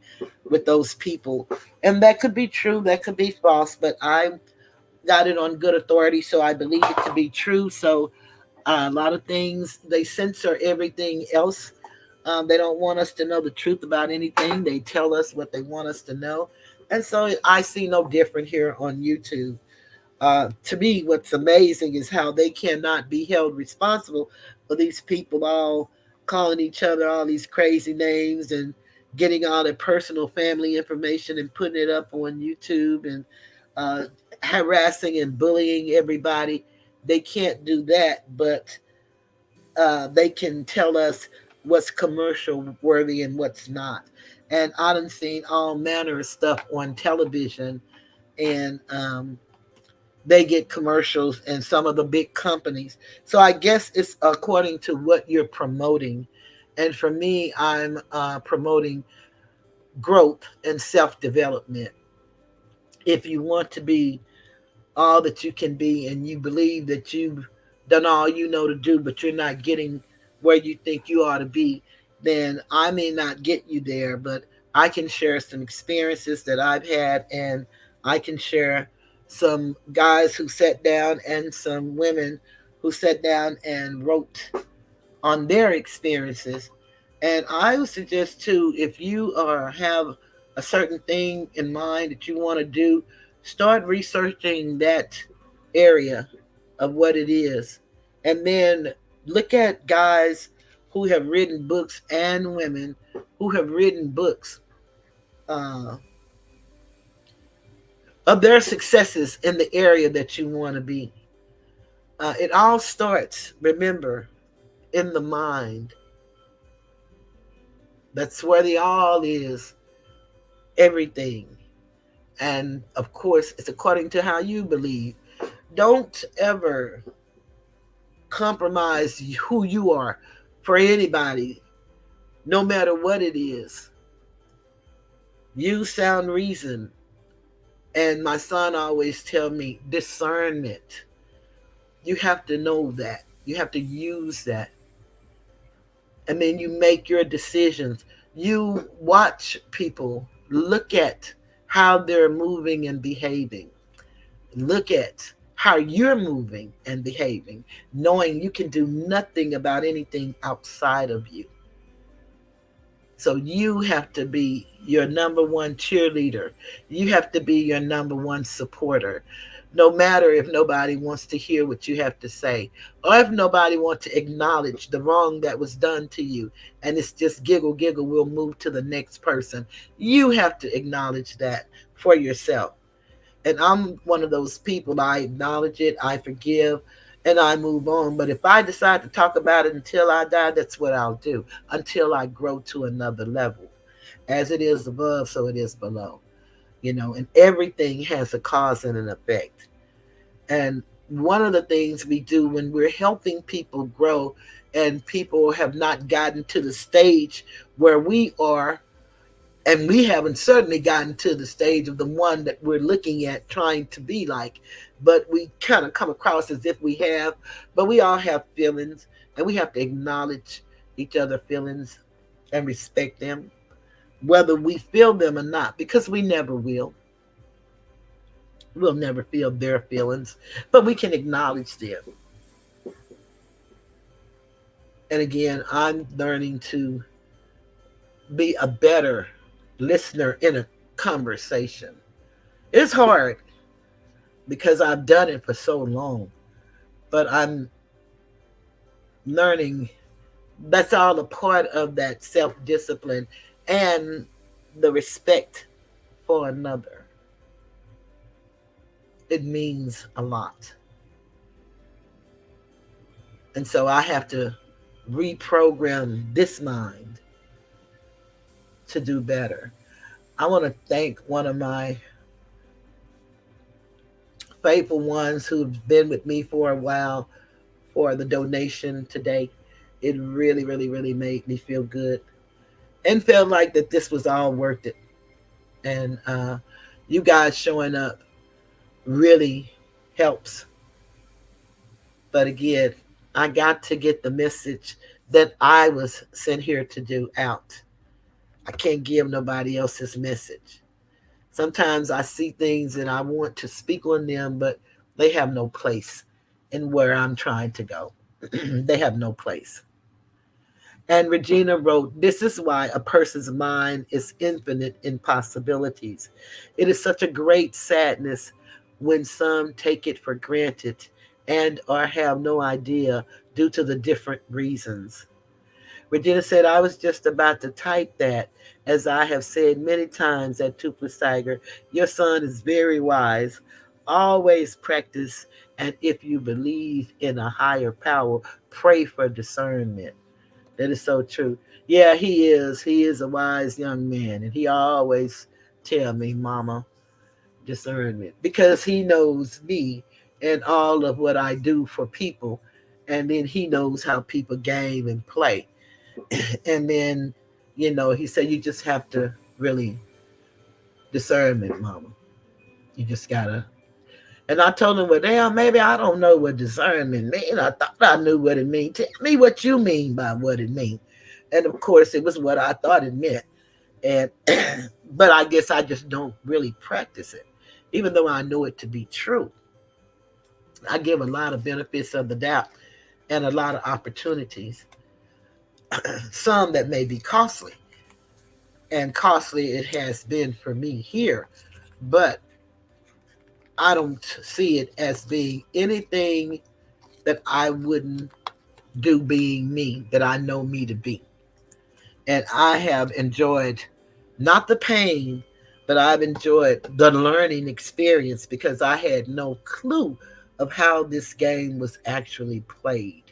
with those people. And that could be true, that could be false, but I got it on good authority, so I believe it to be true. So a lot of things, they censor everything else. They don't want us to know the truth about anything. They tell us what they want us to know. And so I see no different here on YouTube. To me, what's amazing is how they cannot be held responsible for these people all calling each other all these crazy names and getting all their personal family information and putting it up on YouTube and uh, harassing and bullying everybody. They can't do that, but they can tell us what's commercial worthy and what's not. And I done seen all manner of stuff on television, and they get commercials and some of the big companies. So I guess it's according to what you're promoting. And for me, I'm promoting growth and self-development. If you want to be all that you can be and you believe that you've done all you know to do, but you're not getting where you think you ought to be, then I may not get you there, but I can share some experiences that I've had, and I can share some guys who sat down and some women who sat down and wrote on their experiences. And I would suggest too, if you have a certain thing in mind that you want to do, start researching that area of what it is. And then look at guys who have written books and women who have written books uh, of their successes in the area that you want to be. It all starts, remember, in the mind. That's where the all is, everything. And of course, it's according to how you believe. Don't ever compromise who you are for anybody, no matter what it is. Use sound reason. And my son always tell me discernment. You have to know that. You have to use that. And then you make your decisions. You watch people, look at how they're moving and behaving. Look at how you're moving and behaving, knowing you can do nothing about anything outside of you. So you have to be your number one cheerleader. You have to be your number one supporter. No matter if nobody wants to hear what you have to say, or if nobody wants to acknowledge the wrong that was done to you, and it's just giggle, giggle, we'll move to the next person. You have to acknowledge that for yourself. And I'm one of those people, I acknowledge it, I forgive, and I move on. But if I decide to talk about it until I die, that's what I'll do until I grow to another level. As it is above, so it is below. And everything has a cause and an effect. And one of the things we do when we're helping people grow and people have not gotten to the stage where we are, and we haven't certainly gotten to the stage of the one that we're looking at trying to be like, but we kind of come across as if we have. But we all have feelings, and we have to acknowledge each other's feelings and respect them, whether we feel them or not, because we never will. We'll never feel their feelings, but we can acknowledge them. And again, I'm learning to be a better listener in a conversation. It's hard because I've done it for so long, but I'm learning that's all a part of that self-discipline and the respect for another. It means a lot. And so I have to reprogram this mind to do better. I want to thank one of my faithful ones who've been with me for a while for the donation today. It really, really, really made me feel good and felt like that this was all worth it. And you guys showing up really helps. But again, I got to get the message that I was sent here to do out. I can't give nobody else's message. Sometimes I see things and I want to speak on them, but they have no place in where I'm trying to go. They have no place. And Regina wrote, this is why a person's mind is infinite in possibilities. It is such a great sadness when some take it for granted and or have no idea due to the different reasons. Regina said, I was just about to type that. As I have said many times at Toothless Tiger, your son is very wise. Always practice, and if you believe in a higher power, pray for discernment. That is so true. Yeah, he is. He is a wise young man, and he always tell me, Mama, discernment, because he knows me and all of what I do for people, and then he knows how people game and play. And then, he said, you just have to really discernment, Mama. You just gotta. And I told him, well, damn, maybe I don't know what discernment means. I thought I knew what it means. Tell me what you mean by what it means. And of course, it was what I thought it meant. And but I guess I just don't really practice it, even though I know it to be true. I give a lot of benefits of the doubt and a lot of opportunities, some that may be costly. And costly it has been for me here. But I don't see it as being anything that I wouldn't do being me, that I know me to be. And I have enjoyed not the pain, but I've enjoyed the learning experience because I had no clue of how this game was actually played.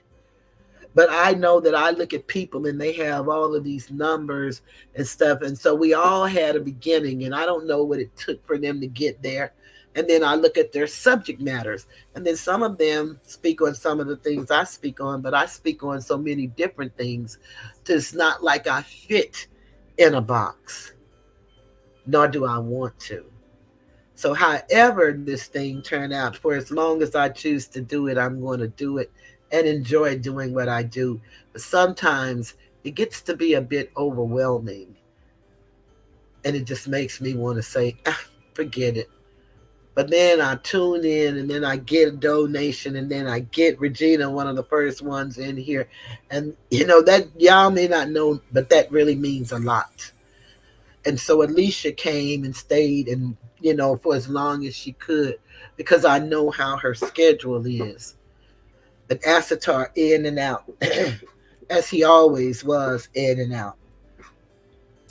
But I know that I look at people and they have all of these numbers and stuff. And so we all had a beginning, and I don't know what it took for them to get there. And then I look at their subject matters. And then some of them speak on some of the things I speak on, but I speak on so many different things. It's not like I fit in a box, nor do I want to. So, however, this thing turned out, for as long as I choose to do it, I'm going to do it and enjoy doing what I do. But sometimes it gets to be a bit overwhelming, and it just makes me want to say, forget it. But then I tune in, and then I get a donation, and then I get Regina, one of the first ones in here. And, that y'all may not know, but that really means a lot. And so Alicia came and stayed and, for as long as she could, because I know how her schedule is. And Asatar in and out, as he always was, in and out.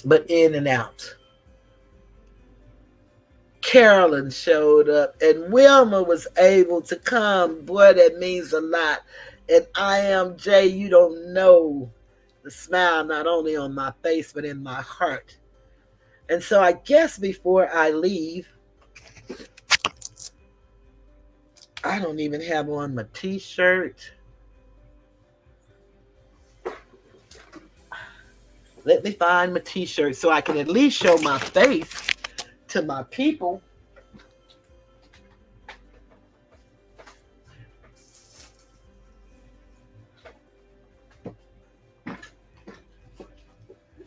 But in and out. Carolyn showed up, and Wilma was able to come. Boy, that means a lot. And I am Jay, you don't know the smile not only on my face, but in my heart. And so I guess before I leave, I don't even have on my t-shirt. Let me find my t-shirt so I can at least show my face to my people.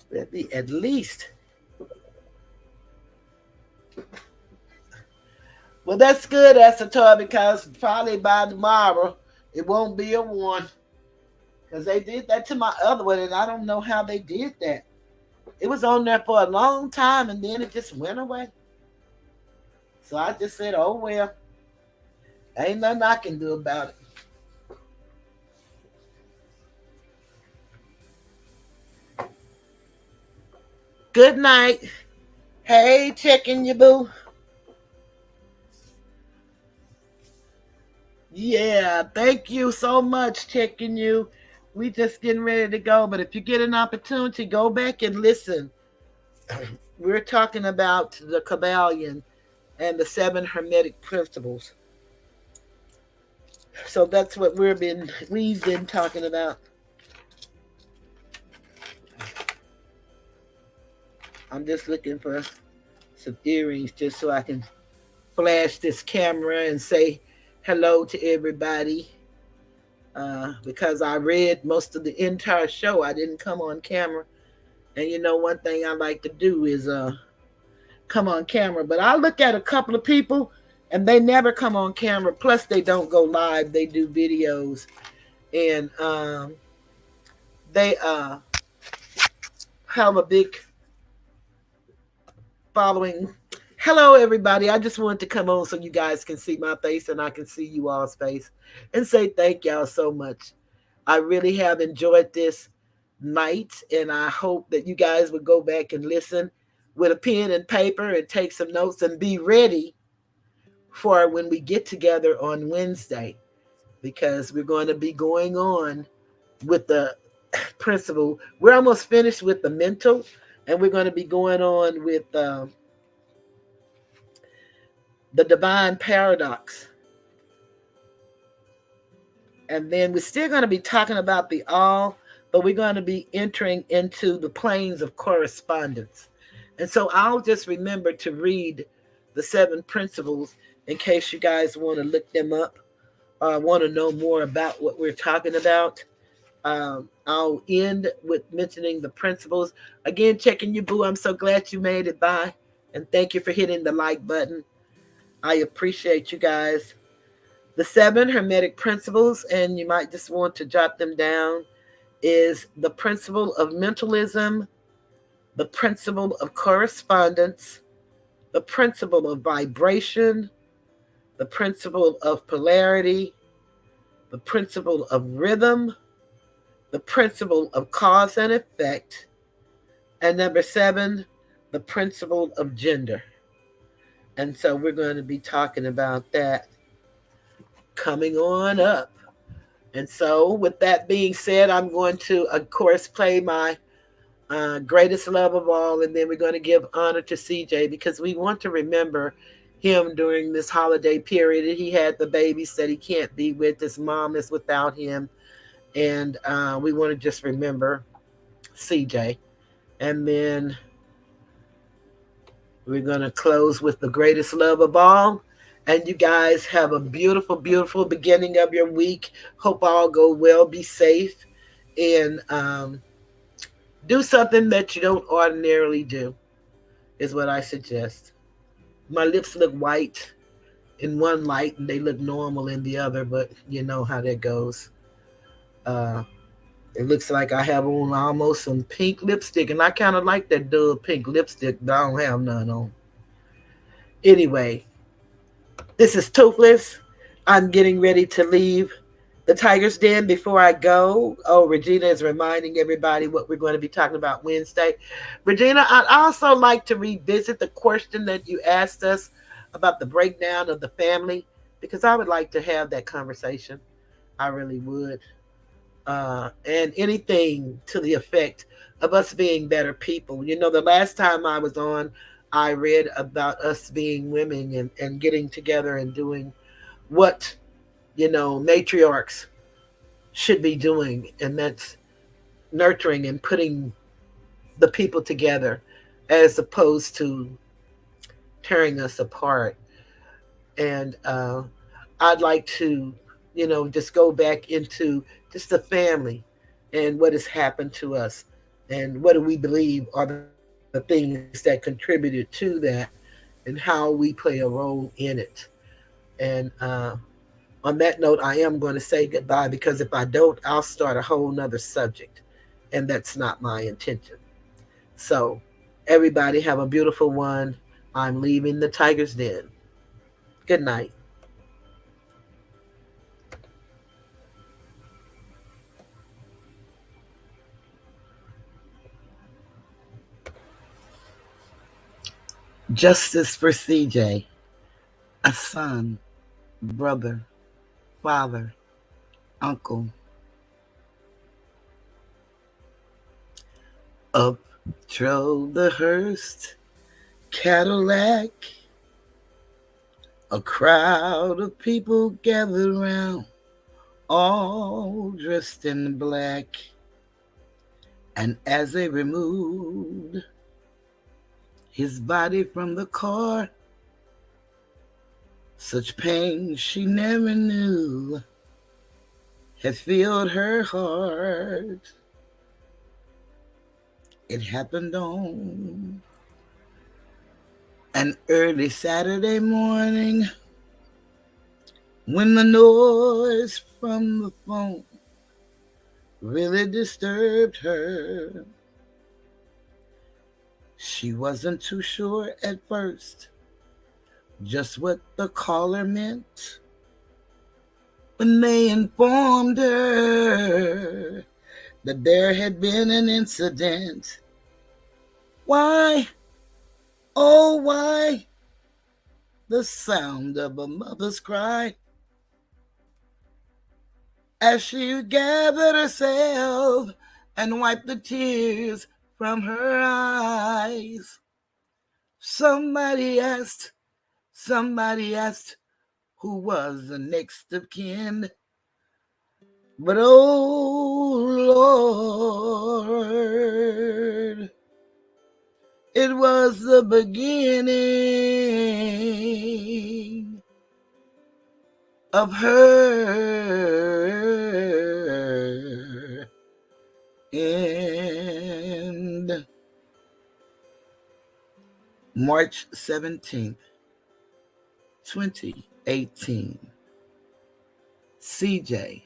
Let me at least. Well, that's good, Asator, because probably by tomorrow it won't be a one. Because they did that to my other one, and I don't know how they did that. It was on there for a long time, and then it just went away. So I just said, oh, well, ain't nothing I can do about it. Good night. Hey, checking you, boo. Yeah, thank you so much, checking you. We just getting ready to go, but if you get an opportunity, go back and listen. We're talking about the Kybalion and the 7 Hermetic principles. So that's what we've been talking about. I'm just looking for some earrings just so I can flash this camera and say hello to everybody. Because I read most of the entire show, I didn't come on camera. And one thing I like to do is come on camera. But I look at a couple of people and they never come on camera. Plus, they don't go live. They do videos. And they have a big following. Hello, everybody. I just wanted to come on so you guys can see my face and I can see you all's face and say thank y'all so much. I really have enjoyed this night, and I hope that you guys would go back and listen with a pen and paper and take some notes and be ready for when we get together on Wednesday, because we're going to be going on with the principle. We're almost finished with the mental, and we're going to be going on with the divine paradox. And then we're still going to be talking about the all, but we're going to be entering into the planes of correspondence. And so I'll just remember to read the 7 principles in case you guys want to look them up or want to know more about what we're talking about. I'll end with mentioning the principles. Again, checking you, boo. I'm so glad you made it by. And thank you for hitting the like button. I appreciate you guys. The 7 Hermetic principles, and you might just want to jot them down, is the principle of mentalism, the principle of correspondence, the principle of vibration, the principle of polarity, the principle of rhythm, the principle of cause and effect, and number 7, the principle of gender. And so we're going to be talking about that coming on up. And so, with that being said, I'm going to, of course, play my greatest love of all, and then we're going to give honor to CJ because we want to remember him during this holiday period. He had the babies that he can't be with. His mom is without him, and we want to just remember CJ. And then we're going to close with the greatest love of all. And you guys have a beautiful, beautiful beginning of your week. Hope all go well. Be safe. And do something that you don't ordinarily do, is what I suggest. My lips look white in one light and they look normal in the other, but you know how that goes. Uh, it looks like I have on almost some pink lipstick, and I kind of like that dull pink lipstick, but I don't have none on. Anyway, this is Toothless. I'm getting ready to leave the Tiger's Den. Before I go, oh, Regina is reminding everybody what we're going to be talking about Wednesday. Regina, I'd also like to revisit the question that you asked us about the breakdown of the family, because I would like to have that conversation. I really would. And anything to the effect of us being better people. You know, the last time I was on, I read about us being women and getting together and doing what, matriarchs should be doing, and that's nurturing and putting the people together as opposed to tearing us apart. And I'd like to, just go back into just the family and what has happened to us and what do we believe are the things that contributed to that and how we play a role in it. And on that note, I am going to say goodbye, because if I don't, I'll start a whole nother subject. And that's not my intention. So, everybody have a beautiful one. I'm leaving the Tiger's Den. Good night. Justice for CJ, a son, brother, father, uncle. Up drove the hearse Cadillac. A crowd of people gathered round, all dressed in black. And as they removed his body from the car, such pain she never knew had filled her heart. It happened on an early Saturday morning, when the noise from the phone really disturbed her. She wasn't too sure at first just what the caller meant when they informed her that there had been an incident. Why, oh why, the sound of a mother's cry as she gathered herself and wiped the tears from her eyes. Somebody asked who was the next of kin. But oh Lord, it was the beginning of her end. March 17th, 2018. CJ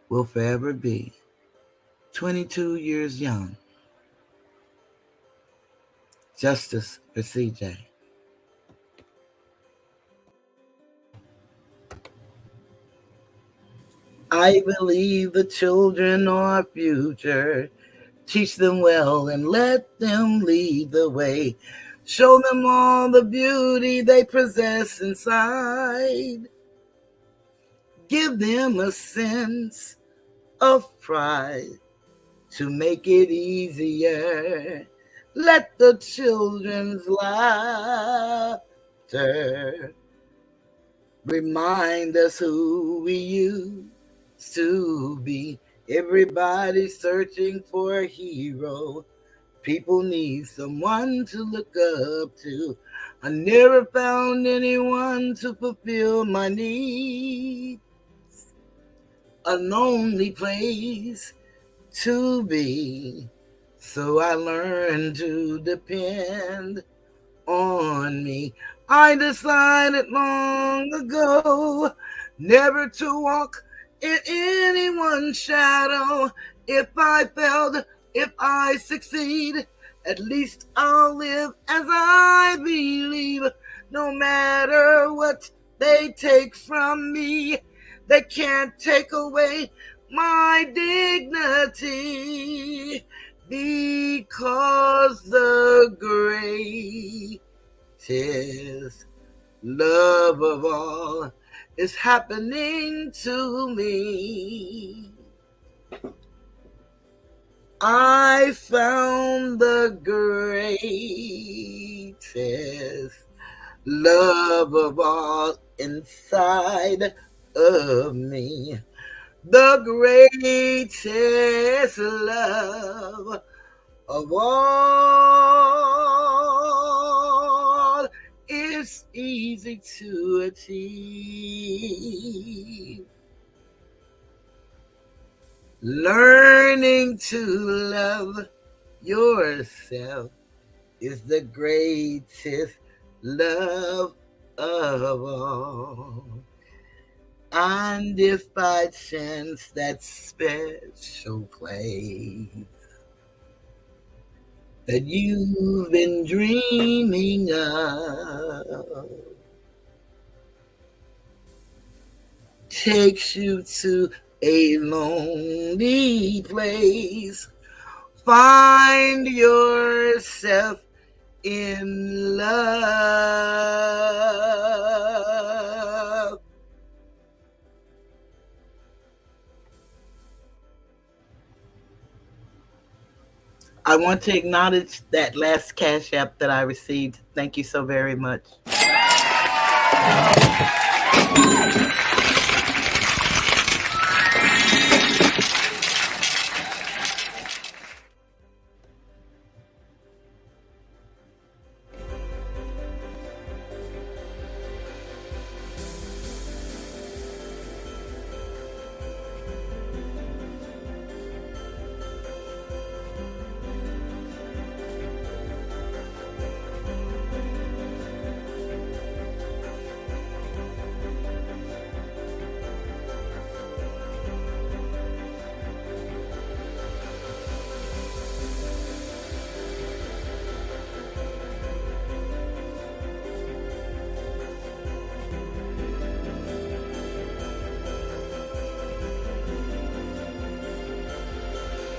will forever be 22 years young. Justice for CJ. I believe the children are our future. Teach them well and let them lead the way. Show them all the beauty they possess inside. Give them a sense of pride to make it easier. Let the children's laughter remind us who we used to be. Everybody's searching for a hero. People need someone to look up to. I never found anyone to fulfill my needs. A lonely place to be. So I learned to depend on me. I decided long ago never to walk in anyone's shadow. If I failed, if I succeed, at least I'll live as I believe. No matter what they take from me, they can't take away my dignity, because the greatest love of all is happening to me. I found the greatest love of all inside of me. The greatest love of all is easy to achieve. Learning to love yourself is the greatest love of all. And if by chance that special place that you've been dreaming of takes you to a lonely place, find yourself in love. I want to acknowledge that last Cash App that I received. Thank you so very much.